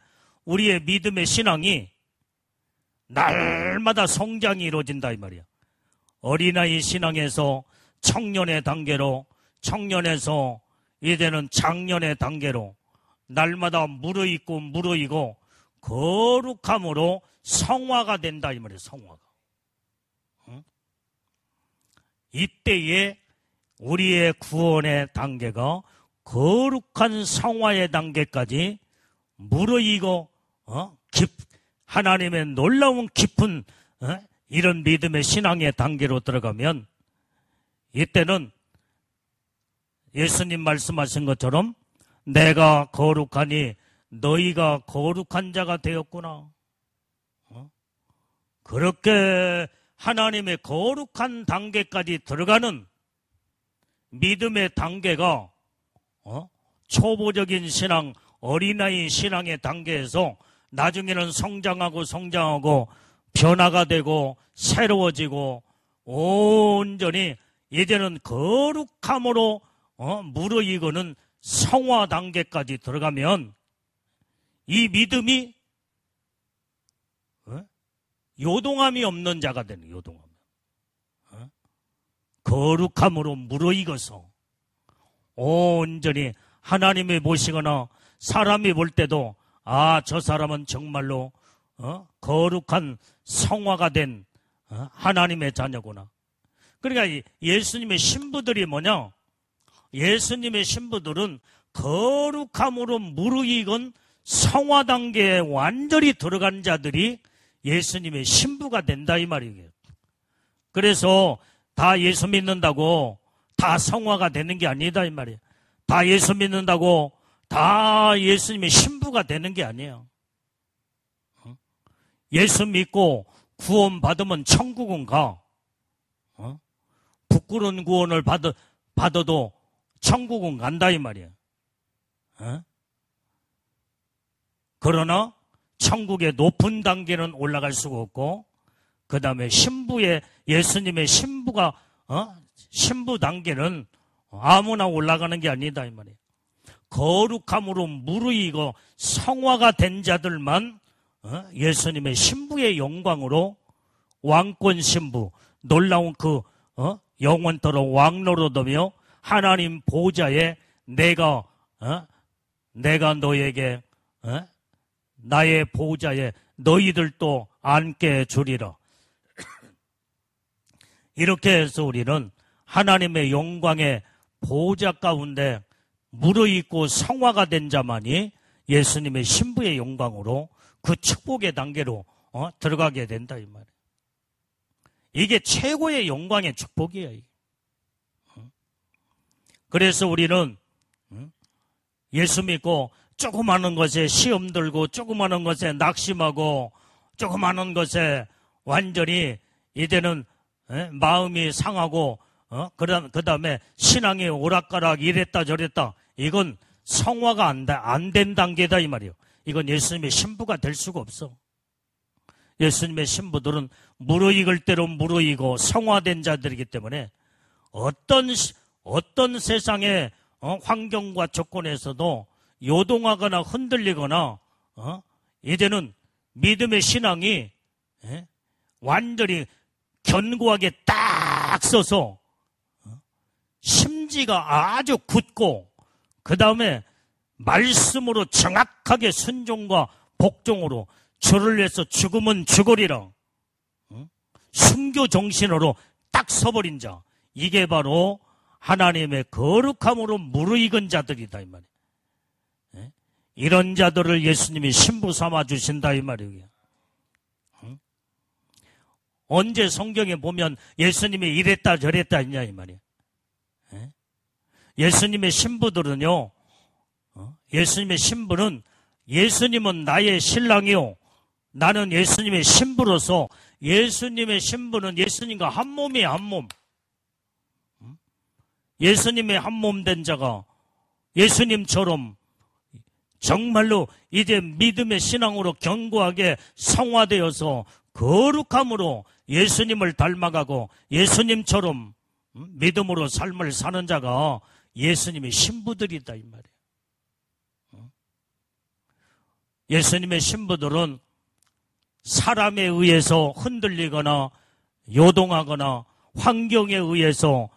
우리의 믿음의 신앙이 날마다 성장이 이루어진다 이 말이야. 어린아이 신앙에서 청년의 단계로 청년에서 이제는 장년의 단계로 날마다 무르익고 거룩함으로 성화가 된다 이 말이에요. 성화가. 이때에 우리의 구원의 단계가 거룩한 성화의 단계까지 무르익고 하나님의 놀라운 깊은 이런 믿음의 신앙의 단계로 들어가면 이때는 예수님 말씀하신 것처럼 내가 거룩하니 너희가 거룩한 자가 되었구나. 그렇게 하나님의 거룩한 단계까지 들어가는 믿음의 단계가 초보적인 신앙, 어린아이 신앙의 단계에서 나중에는 성장하고 변화가 되고 새로워지고 온전히 이제는 거룩함으로 무르익어는 성화 단계까지 들어가면 이 믿음이 요동함이 없는 자가 되는 요동함. 거룩함으로 무르익어서 온전히 하나님이 보시거나 사람이 볼 때도 저 사람은 정말로 거룩한 성화가 된 하나님의 자녀구나. 그러니까 예수님의 신부들이 뭐냐? 예수님의 신부들은 거룩함으로 무르익은 성화 단계에 완전히 들어간 자들이 예수님의 신부가 된다 이 말이에요. 그래서 다 예수 믿는다고 다 성화가 되는 게 아니다 이 말이에요. 다 예수 믿는다고 다 예수님의 신부가 되는 게 아니에요. 예수 믿고 구원 받으면 천국은 가. 부끄러운 구원을 받아도 천국은 간다 이 말이에요. 그러나 천국의 높은 단계는 올라갈 수가 없고 그 다음에 예수님의 신부가 신부 단계는 아무나 올라가는 게 아니다 이 말이에요. 거룩함으로 무르익어 성화가 된 자들만 예수님의 신부의 영광으로 왕권 신부 놀라운 그 영원토록 왕노릇하며 하나님 보좌에 내가 너에게 나의 보좌에 너희들도 앉게 주리라. 이렇게 해서 우리는 하나님의 영광의 보좌 가운데 무르익고 성화가 된 자만이 예수님의 신부의 영광으로 그 축복의 단계로 들어가게 된다 이 말이에요. 이게 최고의 영광의 축복이에요. 그래서 우리는 예수 믿고 조그마한 것에 시험 들고 조그마한 것에 낙심하고 조그마한 것에 완전히 이제는 마음이 상하고 그 다음에 신앙이 오락가락 이랬다 저랬다 이건 성화가 안 된 단계다 이 말이에요. 이건 예수님의 신부가 될 수가 없어. 예수님의 신부들은 무르익을 대로 무르익고 성화된 자들이기 때문에 어떤 세상에 환경과 조건에서도 요동하거나 흔들리거나 이제는 믿음의 신앙이 완전히 견고하게 딱 서서 심지가 아주 굳고 그 다음에 말씀으로 정확하게 순종과 복종으로 주를 위해서 죽으면 죽으리라 순교 정신으로 딱 서버린 자, 이게 바로 하나님의 거룩함으로 무르익은 자들이다 이 말이에요. 이런 자들을 예수님이 신부 삼아 주신다 이 말이에요. 언제 성경에 보면 예수님이 이랬다 저랬다 했냐 이 말이에요. 예수님의 신부들은요, 예수님의 신부는 예수님은 나의 신랑이요, 나는 예수님의 신부로서 예수님의 신부는 예수님과 한 몸이에요, 한 몸. 예수님의 한 몸 된 자가 예수님처럼 정말로 이제 믿음의 신앙으로 견고하게 성화되어서 거룩함으로 예수님을 닮아가고 예수님처럼 믿음으로 삶을 사는 자가 예수님의 신부들이다 이 말이에요. 예수님의 신부들은 사람에 의해서 흔들리거나 요동하거나 환경에 의해서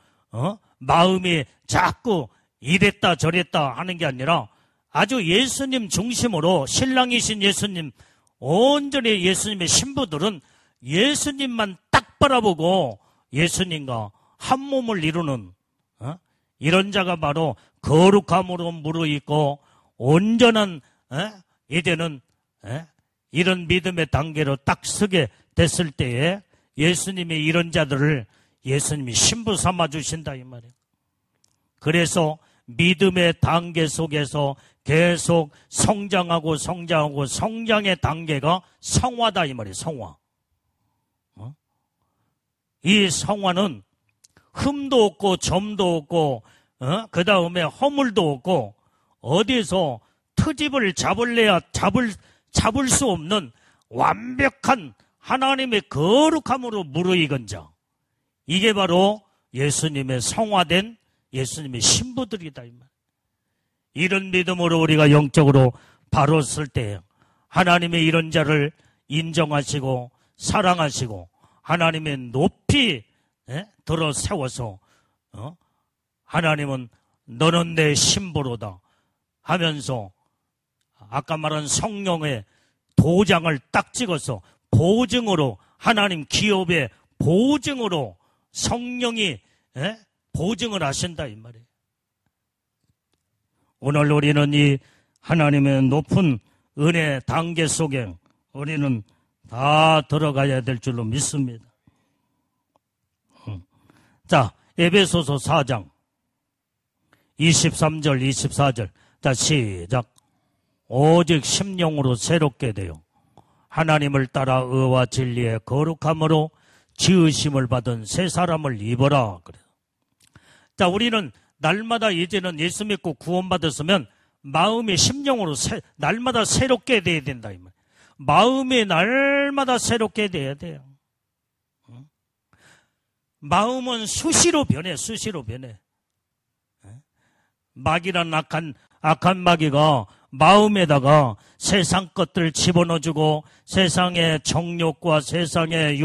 마음이 자꾸 이랬다 저랬다 하는 게 아니라 아주 예수님 중심으로 신랑이신 예수님, 온전히 예수님의 신부들은 예수님만 딱 바라보고 예수님과 한 몸을 이루는 이런 자가 바로 거룩함으로 무르익고 온전한 이제는 이런 믿음의 단계로 딱 서게 됐을 때에 예수님이 이런 자들을 예수님이 신부 삼아 주신다 이 말이에요. 그래서 믿음의 단계 속에서 계속 성장하고 성장의 단계가 성화다 이 말이에요. 성화. 이 성화는 흠도 없고 점도 없고 그 다음에 허물도 없고 어디서 트집을 잡을 수 없는 완벽한 하나님의 거룩함으로 무르익은 자, 이게 바로 예수님의 성화된 예수님의 신부들이다 이 말. 이런 믿음으로 우리가 영적으로 바로 설 때 하나님의 이런 자를 인정하시고 사랑하시고 하나님의 높이 들어 세워서 하나님은 너는 내 신부로다 하면서 아까 말한 성령의 도장을 딱 찍어서 보증으로 하나님 기업의 보증으로 성령이 보증을 하신다 이 말이에요. 오늘 우리는 이 하나님의 높은 은혜 단계 속에 우리는 다 들어가야 될 줄로 믿습니다. 자, 에베소서 4장 23절 24절 자 시작. 오직 심령으로 새롭게 되어 하나님을 따라 의와 진리의 거룩함으로 지으심을 받은 새 사람을 입어라. 그래. 자, 우리는 날마다 이제는 예수 믿고 구원받았으면 마음이 심령으로 날마다 새롭게 돼야 된다 이 말. 마음이 날마다 새롭게 돼야 돼요. 마음은 수시로 변해, 수시로 변해. 마귀란 악한 마귀가 마음에다가 세상 것들 집어넣어주고 세상의 정욕과 세상의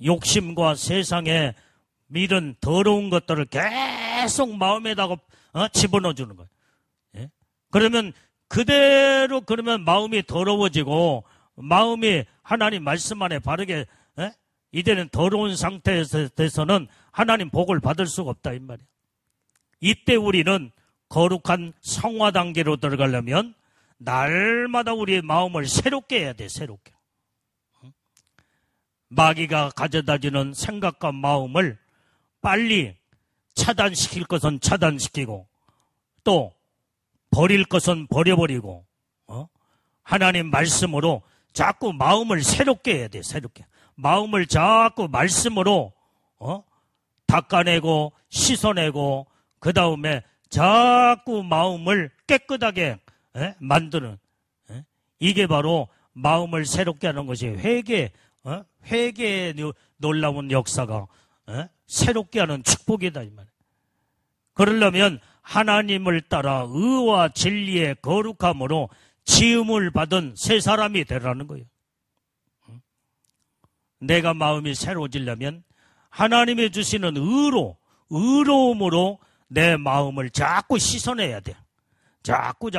욕심과 세상의 이런 더러운 것들을 계속 마음에다가 집어넣어주는 거예요. 그러면 그대로 그러면 마음이 더러워지고 마음이 하나님 말씀 안에 바르게 이제는 더러운 상태에서 돼서는 하나님 복을 받을 수가 없다 이 말이에요. 이때 우리는 거룩한 성화 단계로 들어가려면 날마다 우리의 마음을 새롭게 해야 돼. 새롭게. 마귀가 가져다주는 생각과 마음을 빨리 차단시킬 것은 차단시키고 또 버릴 것은 버려버리고 하나님 말씀으로 자꾸 마음을 새롭게 해야 돼. 새롭게. 마음을 자꾸 말씀으로 닦아내고 씻어내고 그 다음에 자꾸 마음을 깨끗하게 만드는 이게 바로 마음을 새롭게 하는 것이 회개의 놀라운 역사가 새롭게 하는 축복이다 이 말이에요. 그러려면 하나님을 따라 의와 진리의 거룩함으로 지음을 받은 새 사람이 되라는 거예요. 내가 마음이 새로워지려면 하나님이 주시는 의로움으로 내 마음을 자꾸 씻어내야 돼. 자꾸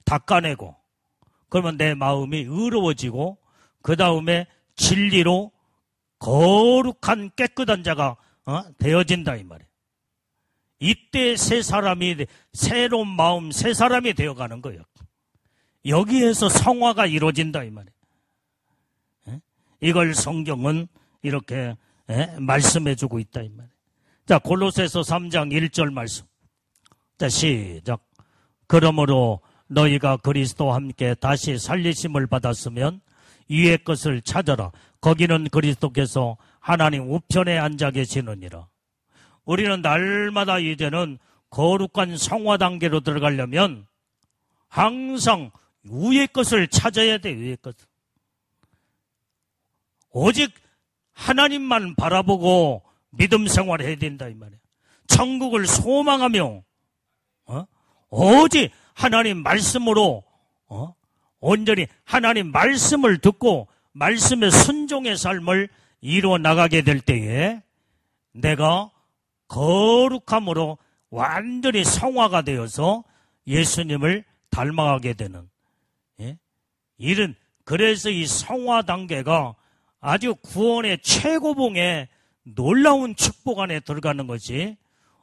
닦아내고, 그러면 내 마음이 의로워지고, 그 다음에 진리로 거룩한 깨끗한 자가 되어진다 이 말이에요. 이때 새로운 마음, 새 사람이 되어가는 거예요. 여기에서 성화가 이루어진다 이 말이에요. 이걸 성경은 이렇게 말씀해주고 있다 이 말이에요. 자, 골로새서 3장 1절 말씀. 자, 시작. 그러므로 너희가 그리스도와 함께 다시 살리심을 받았으면 위의 것을 찾아라. 거기는 그리스도께서 하나님 우편에 앉아 계시느니라. 우리는 날마다 이제는 거룩한 성화 단계로 들어가려면 항상 위의 것을 찾아야 돼. 위의 것을. 오직 하나님만 바라보고 믿음 생활해야 된다 이 말이야. 천국을 소망하며 오직 하나님 말씀으로 온전히 하나님 말씀을 듣고 말씀의 순종의 삶을 이루어 나가게 될 때에 내가 거룩함으로 완전히 성화가 되어서 예수님을 닮아가게 되는 이런, 그래서 이 성화 단계가 아주 구원의 최고봉에 놀라운 축복 안에 들어가는 것이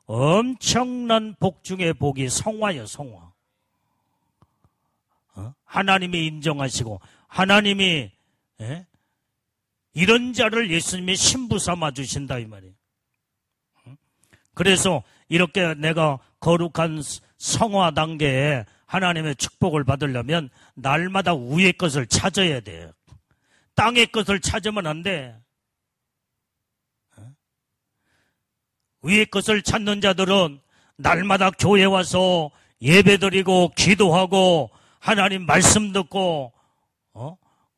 엄청난 복 중의 복이 성화예요. 성화. 하나님이 인정하시고 하나님이 이런 자를 예수님이 신부 삼아 주신다 이 말이에요. 그래서 이렇게 내가 거룩한 성화 단계에 하나님의 축복을 받으려면 날마다 위의 것을 찾아야 돼요. 땅의 것을 찾으면 안 돼. 위의 것을 찾는 자들은 날마다 교회 와서 예배드리고 기도하고 하나님 말씀 듣고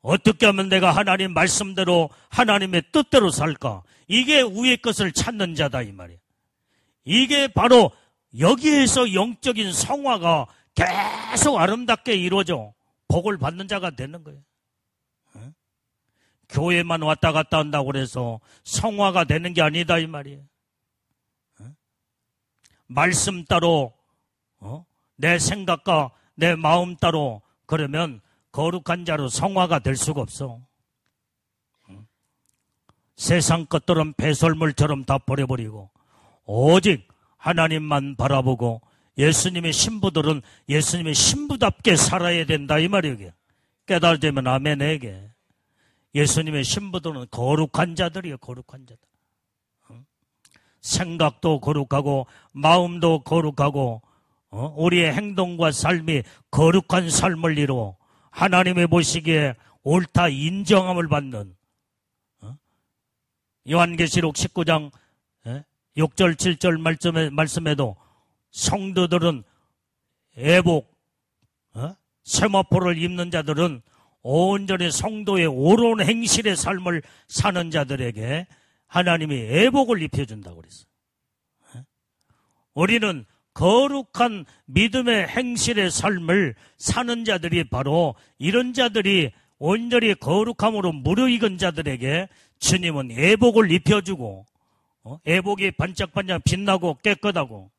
어떻게 하면 내가 하나님 말씀대로 하나님의 뜻대로 살까? 이게 위의 것을 찾는 자다 이 말이에요. 이게 바로 여기에서 영적인 성화가 계속 아름답게 이루어져 복을 받는 자가 되는 거예요. 교회만 왔다 갔다 한다고 그래서 성화가 되는 게 아니다 이 말이에요. 말씀 따로 내 생각과 내 마음 따로 그러면 거룩한 자로 성화가 될 수가 없어. 세상 것들은 배설물처럼 다 버려버리고 오직 하나님만 바라보고 예수님의 신부들은 예수님의 신부답게 살아야 된다 이 말이에요. 깨달으면 아멘에게. 예수님의 신부들은 거룩한 자들이에요. 거룩한 자들. 생각도 거룩하고 마음도 거룩하고 우리의 행동과 삶이 거룩한 삶을 이루어 하나님의 보시기에 옳다 인정함을 받는 요한계시록 19장 6절 7절 말씀에도 성도들은 애복 세마포를 입는 자들은 온전히 성도의 옳은 행실의 삶을 사는 자들에게 하나님이 애복을 입혀준다고 그랬어요. 우리는 거룩한 믿음의 행실의 삶을 사는 자들이 바로 이런 자들이 온전히 거룩함으로 무르익은 자들에게 주님은 애복을 입혀주고 애복이 반짝반짝 빛나고 깨끗하고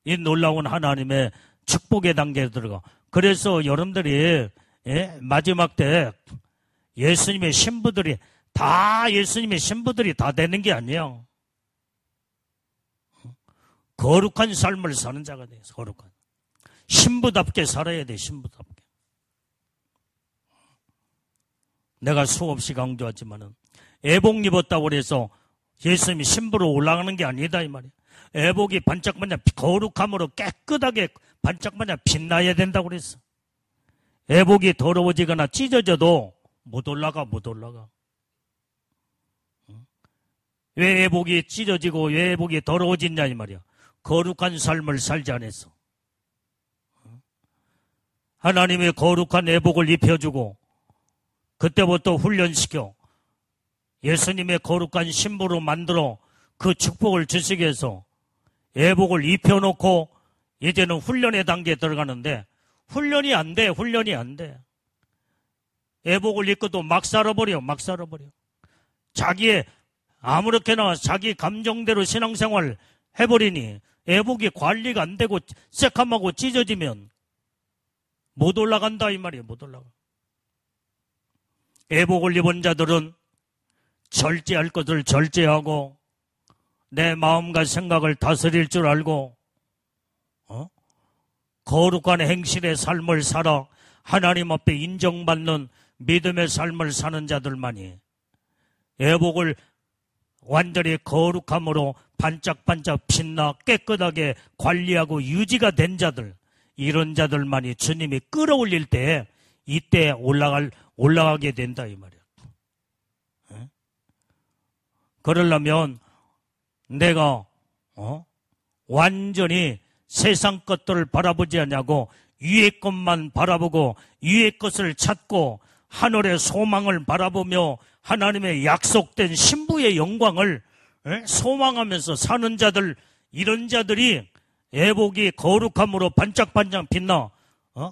이 놀라운 하나님의 축복의 단계에 들어가. 그래서 여러분들이 마지막 때 예수님의 신부들이 다 되는 게 아니에요. 거룩한 삶을 사는 자가 돼요. 거룩한. 신부답게 살아야 돼. 신부답게. 내가 수없이 강조하지만은 애복 입었다고 해서 예수님이 신부로 올라가는 게 아니다 이 말이에요. 애복이 반짝반짝 거룩함으로 깨끗하게 반짝반짝 빛나야 된다고 그랬어. 애복이 더러워지거나 찢어져도 못 올라가. 왜 애복이 찢어지고 왜 애복이 더러워지냐 이 말이야. 거룩한 삶을 살지 않았어. 하나님의 거룩한 애복을 입혀주고 그때부터 훈련시켜 예수님의 거룩한 신부로 만들어 그 축복을 주시기 위해서 애복을 입혀놓고 이제는 훈련의 단계에 들어가는데 훈련이 안 돼. 훈련이 안 돼. 애복을 입고도 막 살아버려. 막 살아버려. 자기의 아무렇게나 자기 감정대로 신앙생활 해버리니 애복이 관리가 안 되고 새카마고 찢어지면 못 올라간다 이 말이에요. 못 올라가. 애복을 입은 자들은 절제할 것을 절제하고 내 마음과 생각을 다스릴 줄 알고 거룩한 행실의 삶을 살아 하나님 앞에 인정받는 믿음의 삶을 사는 자들만이 애복을 완전히 거룩함으로 반짝반짝 빛나 깨끗하게 관리하고 유지가 된 자들, 이런 자들만이 주님이 끌어올릴 때 이때 올라가게 된다 이 말이야. 그러려면 내가 완전히 세상 것들을 바라보지 않냐고 위의 것만 바라보고 위의 것을 찾고 하늘의 소망을 바라보며 하나님의 약속된 신부의 영광을 소망하면서 사는 자들, 이런 자들이 애복이 거룩함으로 반짝반짝 빛나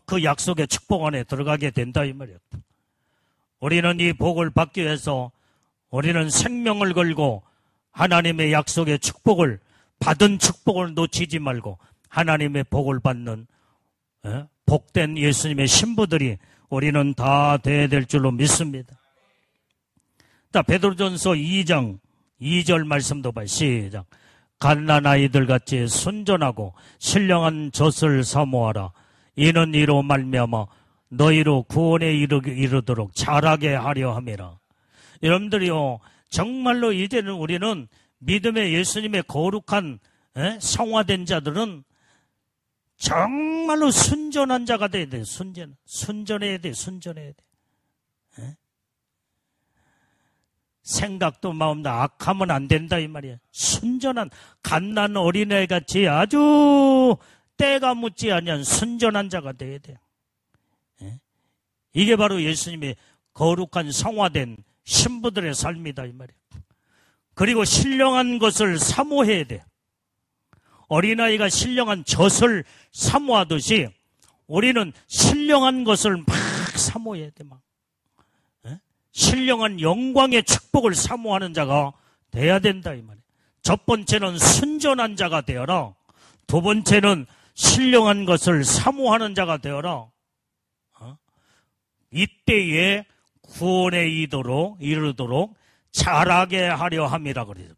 그 약속의 축복 안에 들어가게 된다 이 말이에요. 우리는 이 복을 받기 위해서 우리는 생명을 걸고 하나님의 약속의 축복을, 받은 축복을 놓치지 말고 하나님의 복을 받는 복된 예수님의 신부들이 우리는 다 돼야 될 줄로 믿습니다. 자, 베드로전서 2장 2절 말씀도 봐요. 시작. 갓난아이들 같이 순전하고 신령한 젖을 사모하라. 이는 이로 말미암아 너희로 구원에 이르도록 자라게 하려 함이라. 여러분들이요, 정말로 이제는 우리는 믿음의 예수님의 거룩한 성화된 자들은 정말로 순전한 자가 돼야 돼. 순전해야 돼. 순전해야 돼. 생각도 마음도 악하면 안 된다 이 말이야. 순전한 갓난 어린애같이 아주 때가 묻지 아니한 순전한 자가 돼야 돼. 이게 바로 예수님의 거룩한 성화된 신부들의 삶이다 이 말이야. 그리고 신령한 것을 사모해야 돼. 어린아이가 신령한 젖을 사모하듯이 우리는 신령한 것을 막 사모해야 돼. 막. 신령한 영광의 축복을 사모하는 자가 돼야 된다 이 말이에요. 첫 번째는 순전한 자가 되어라. 두 번째는 신령한 것을 사모하는 자가 되어라. 이때에 구원에 이르도록 자라게 하려 함이라 그래요.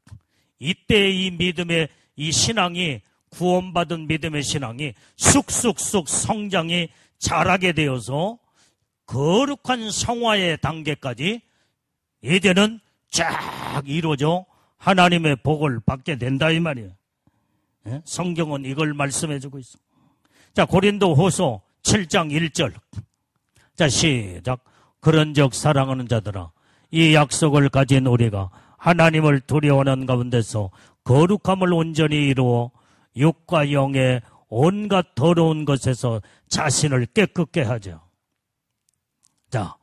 이때 이 믿음의 이 신앙이, 구원받은 믿음의 신앙이 쑥쑥쑥 성장이 자라게 되어서 거룩한 성화의 단계까지 이제는 쫙 이루어져 하나님의 복을 받게 된다 이 말이에요. 성경은 이걸 말씀해주고 있어. 자, 고린도후서 7장 1절. 자, 시작. 그런즉 사랑하는 자들아, 이 약속을 가진 우리가 하나님을 두려워하는 가운데서 거룩함을 온전히 이루어 육과 영의 온갖 더러운 것에서 자신을 깨끗게 하죠. 자,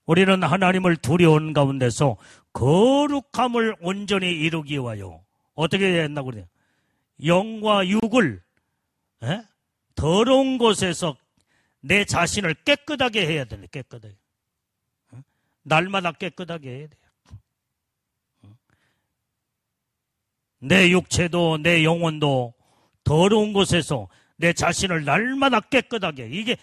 우리는 하나님을 두려운 가운데서 거룩함을 온전히 이루기 위하여 어떻게 해야 된다고 그래요? 영과 육을 더러운 것에서 내 자신을 깨끗하게 해야 되네. 깨끗하게. 날마다 깨끗하게 해야 돼요. 내 육체도 내 영혼도 더러운 곳에서 내 자신을 날마다 깨끗하게, 이게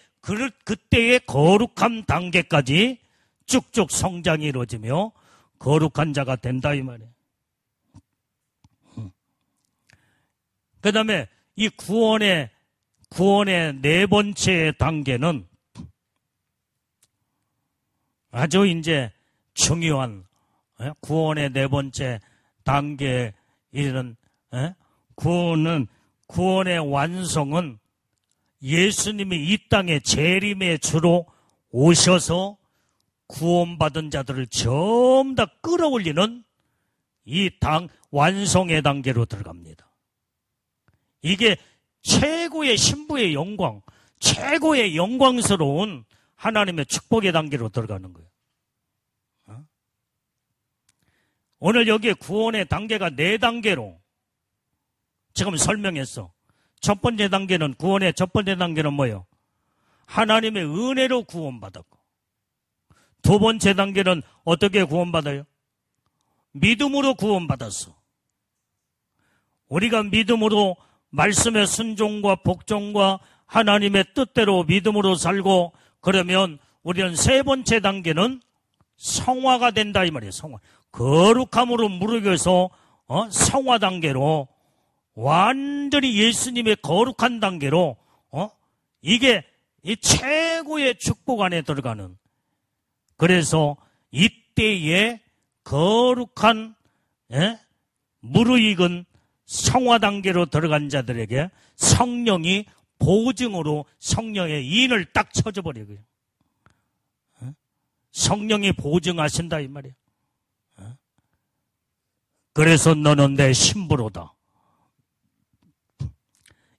그때의 거룩함 단계까지 쭉쭉 성장이 이루어지며 거룩한 자가 된다 이 말이에요. 그 다음에 이 구원의 네 번째 단계는 아주 이제 중요한 구원의 네 번째 단계에 이르는 구원의 완성은 예수님이 이 땅에 재림의 주로 오셔서 구원받은 자들을 전부 다 끌어올리는 이 완성의 단계로 들어갑니다. 이게 최고의 신부의 영광, 최고의 영광스러운 하나님의 축복의 단계로 들어가는 거예요. 오늘 여기에 구원의 단계가 4단계로 지금 설명했어. 첫 번째 단계는, 구원의 첫 번째 단계는 뭐예요? 하나님의 은혜로 구원받았고, 두 번째 단계는 어떻게 구원받아요? 믿음으로 구원받았어. 우리가 믿음으로 말씀의 순종과 복종과 하나님의 뜻대로 믿음으로 살고, 그러면 우리는 세 번째 단계는 성화가 된다 이 말이에요. 성화. 거룩함으로 무르겨서 성화 단계로 완전히 예수님의 거룩한 단계로 이게 이 최고의 축복 안에 들어가는, 그래서 이때에 거룩한 무르익은 성화 단계로 들어간 자들에게 성령이 보증으로 성령의 인을 딱 쳐줘버려요. 성령이 보증하신다 이 말이에요. 그래서 너는 내 신부로다.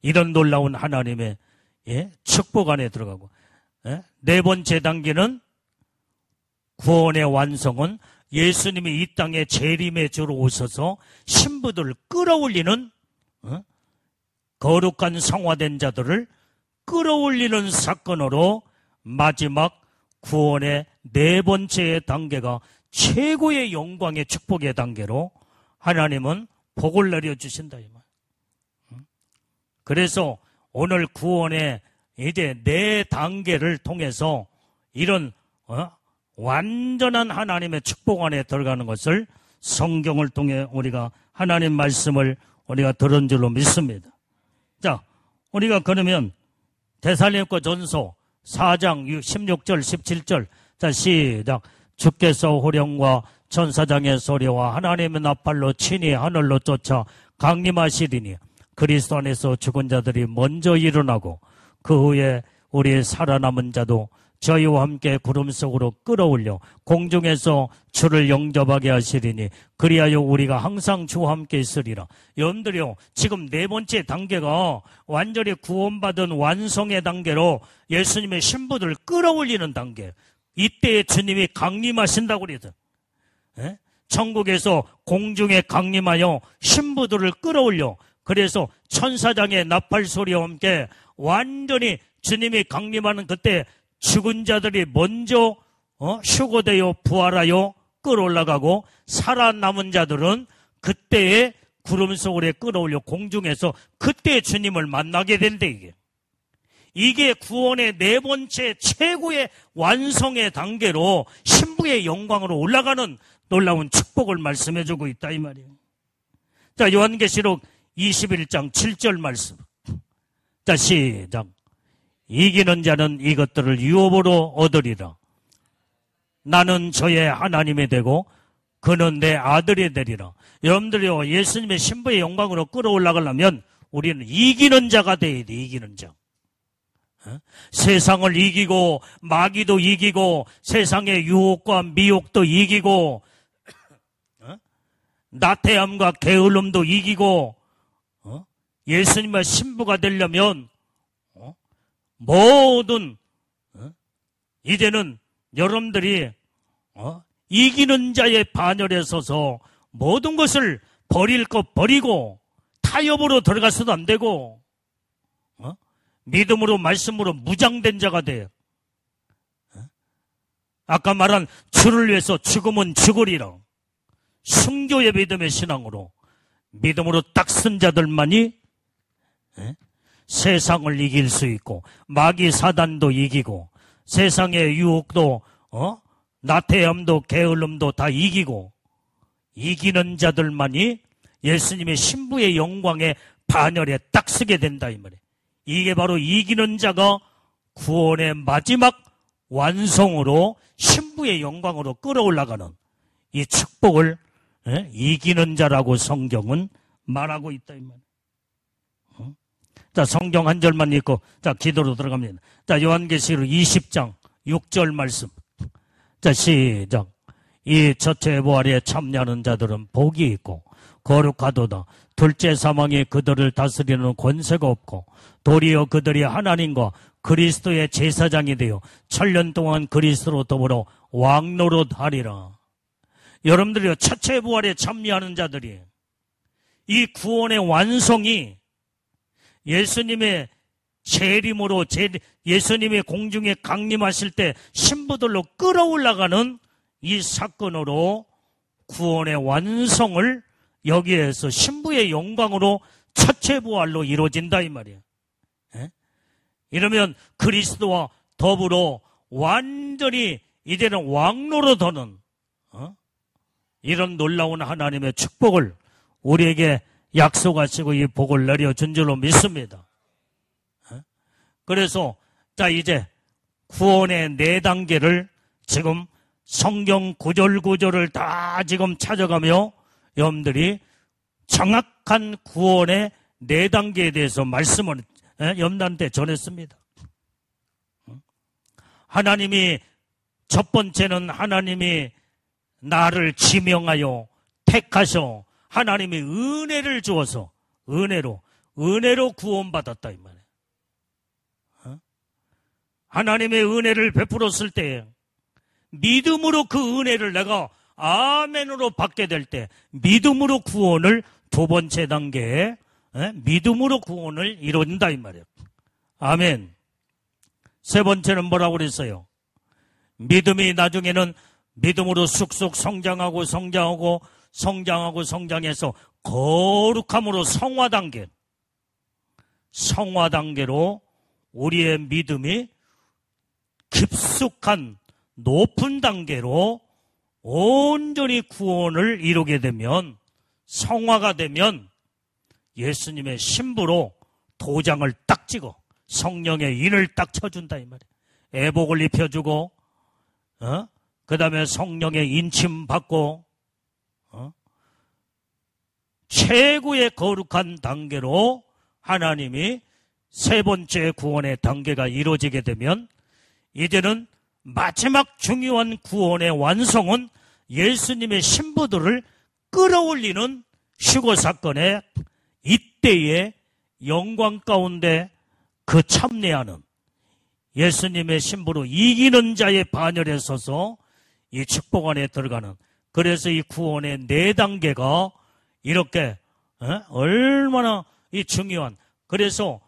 이런 놀라운 하나님의 축복 안에 들어가고, 네 번째 단계는 구원의 완성은 예수님이 이 땅에 재림의 주로 오셔서 신부들을 끌어올리는, 거룩한 성화된 자들을 끌어올리는 사건으로 마지막 구원의 네 번째 단계가 최고의 영광의 축복의 단계로 하나님은 복을 내려주신다 이 말. 그래서 오늘 구원의 이제 네 단계를 통해서 이런 완전한 하나님의 축복 안에 들어가는 것을 성경을 통해 우리가 하나님 말씀을 우리가 들은 줄로 믿습니다. 자, 우리가 그러면 데살로니가 전서 4장 16절 17절 자 시작. 주께서 호령과 천사장의 소리와 하나님의 나팔로 친히 하늘로 쫓아 강림하시리니 그리스도 안에서 죽은 자들이 먼저 일어나고 그 후에 우리 살아남은 자도 저희와 함께 구름 속으로 끌어올려 공중에서 주를 영접하게 하시리니 그리하여 우리가 항상 주와 함께 있으리라. 여러분들이요, 지금 네 번째 단계가 완전히 구원받은 완성의 단계로 예수님의 신부들을 끌어올리는 단계. 이때에 주님이 강림하신다고 그래서 천국에서 공중에 강림하여 신부들을 끌어올려, 그래서 천사장의 나팔 소리와 함께 완전히 주님이 강림하는 그때 죽은 자들이 먼저 휴거되어 부활하여 끌어올라가고 살아남은 자들은 그때에 구름 속으로 끌어올려 공중에서 그때 주님을 만나게 된대. 이게 구원의 네 번째 최고의 완성의 단계로 신부의 영광으로 올라가는 놀라운 축복을 말씀해주고 있다 이 말이에요. 자, 요한계시록 21장 7절 말씀. 자, 시작. 이기는 자는 이것들을 유업으로 얻으리라. 나는 저의 하나님이 되고 그는 내 아들이 되리라. 여러분들이요, 예수님의 신부의 영광으로 끌어올라가려면 우리는 이기는 자가 돼야 돼. 이기는 자. 세상을 이기고 마귀도 이기고 세상의 유혹과 미혹도 이기고 나태함과 게을름도 이기고 예수님의 신부가 되려면 모든 이제는 여러분들이 이기는 자의 반열에 서서 모든 것을 버릴 것 버리고 타협으로 들어가서도 안 되고 믿음으로 말씀으로 무장된 자가 돼요. 아까 말한 주를 위해서 죽으면 죽으리라. 순교의 믿음의 신앙으로 믿음으로 딱 쓴 자들만이 세상을 이길 수 있고 마귀 사단도 이기고 세상의 유혹도 나태함도 게을름도 다 이기고 이기는 자들만이 예수님의 신부의 영광의 반열에 딱 서게 된다 이 말이에요. 이게 바로 이기는 자가 구원의 마지막 완성으로 신부의 영광으로 끌어올라가는 이 축복을 이기는 자라고 성경은 말하고 있다 이 말이에요. 자, 성경 한 절만 읽고 자, 기도로 들어갑니다. 자, 요한계시록 20장 6절 말씀. 자, 시작. 이 첫째 부활에 참여하는 자들은 복이 있고 거룩하도다. 둘째 사망이 그들을 다스리는 권세가 없고 도리어 그들이 하나님과 그리스도의 제사장이 되어 1000년 동안 그리스도로 더불어 왕노릇하리라. 여러분들이 첫째 부활에 참여하는 자들이 이 구원의 완성이 예수님의 재림으로 예수님의 공중에 강림하실 때 신부들로 끌어올라가는 이 사건으로 구원의 완성을 여기에서 신부의 영광으로 첫째 부활로 이루어진다 이 말이에요. 이러면 그리스도와 더불어 완전히 이제는 왕로로 도는 이런 놀라운 하나님의 축복을 우리에게 약속하시고 이 복을 내려준 줄로 믿습니다. 그래서 자 이제 구원의 4단계를 지금 성경 구절구절을 다 지금 찾아가며 여러분들이 정확한 구원의 4단계에 대해서 말씀을 여러분들한테 전했습니다. 하나님이 첫 번째는 하나님이 나를 지명하여 택하셔 하나님이 은혜를 주어서 은혜로 구원받았다 이 말이에요. 하나님의 은혜를 베풀었을 때 믿음으로 그 은혜를 내가 아멘으로 받게 될 때 믿음으로 구원을 두 번째 단계에 믿음으로 구원을 이룬다 이 말이에요. 아멘. 세 번째는 뭐라고 그랬어요? 믿음이 나중에는 믿음으로 쑥쑥 성장하고 성장해서 거룩함으로 성화 단계로 우리의 믿음이 깊숙한 높은 단계로 온전히 구원을 이루게 되면 성화가 되면 예수님의 신부로 도장을 딱 찍어 성령의 인을 딱 쳐준다 이 말이에요. 애복을 입혀주고 그 다음에 성령의 인침 받고 최고의 거룩한 단계로 하나님이 세 번째 구원의 단계가 이루어지게 되면 이제는 마지막 중요한 구원의 완성은 예수님의 신부들을 끌어올리는 휴거 사건에 이때의 영광 가운데 그 참여하는 예수님의 신부로 이기는 자의 반열에 서서 이 축복 안에 들어가는 그래서 이 구원의 4단계가 이렇게 얼마나 이 중요한 그래서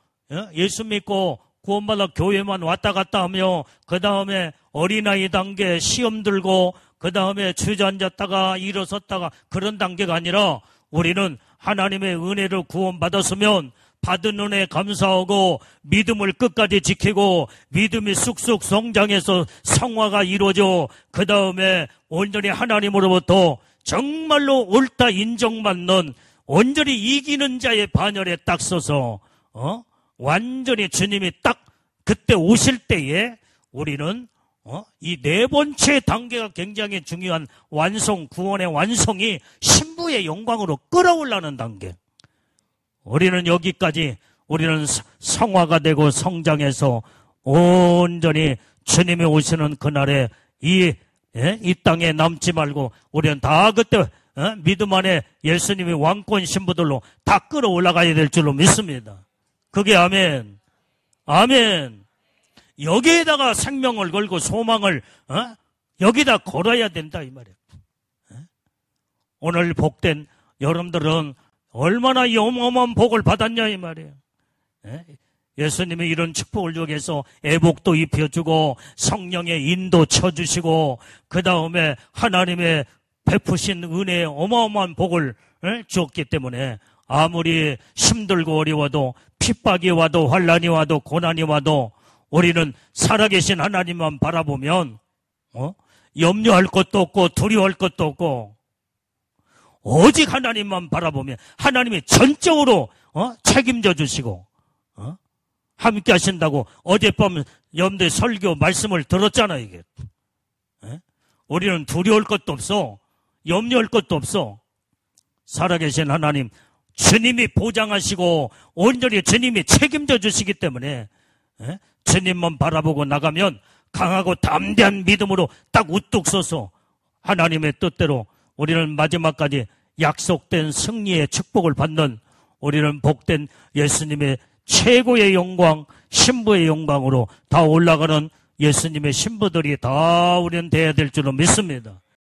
예수 믿고 구원받아 교회만 왔다 갔다 하며 그 다음에 어린아이 단계 시험 들고 그 다음에 주저앉았다가 일어섰다가 그런 단계가 아니라 우리는 하나님의 은혜를 구원받았으면 받은 은혜에 감사하고 믿음을 끝까지 지키고 믿음이 쑥쑥 성장해서 성화가 이루어져 그 다음에 온전히 하나님으로부터 정말로 옳다 인정받는 온전히 이기는 자의 반열에 딱 서서 완전히 주님이 딱 그때 오실 때에 우리는 이 4번째 단계가 굉장히 중요한 완성, 구원의 완성이 신부의 영광으로 끌어올라는 단계. 우리는 여기까지 우리는 성화가 되고 성장해서 온전히 주님이 오시는 그날에 이 땅에 남지 말고 우리는 다 그때 믿음 안에 예수님이 왕권 신부들로 다 끌어올라가야 될 줄로 믿습니다. 그게 아멘. 아멘. 여기에다가 생명을 걸고 소망을 여기다 걸어야 된다 이 말이에요. 오늘 복된 여러분들은 얼마나 어마어마한 복을 받았냐 이 말이에요. 예수님이 이런 축복을 주어서 애복도 입혀주고 성령의 인도 쳐주시고 그 다음에 하나님의 베푸신 은혜의 어마어마한 복을 주었기 때문에 아무리 힘들고 어려워도 핍박이 와도 환난이 와도 고난이 와도 우리는 살아계신 하나님만 바라보면 염려할 것도 없고 두려워할 것도 없고 오직 하나님만 바라보면 하나님이 전적으로 책임져 주시고 함께 하신다고 어젯밤 여러분들 설교 말씀을 들었잖아요. 이게 우리는 두려울 것도 없어 염려할 것도 없어. 살아계신 하나님 주님이 보장하시고 온전히 주님이 책임져 주시기 때문에 주님만 바라보고 나가면 강하고 담대한 믿음으로 딱 우뚝 서서 하나님의 뜻대로 우리는 마지막까지 약속된 승리의 축복을 받는 우리는 복된 예수님의 최고의 영광, 신부의 영광으로 다 올라가는 예수님의 신부들이 다 우리는 돼야 될 줄로 믿습니다.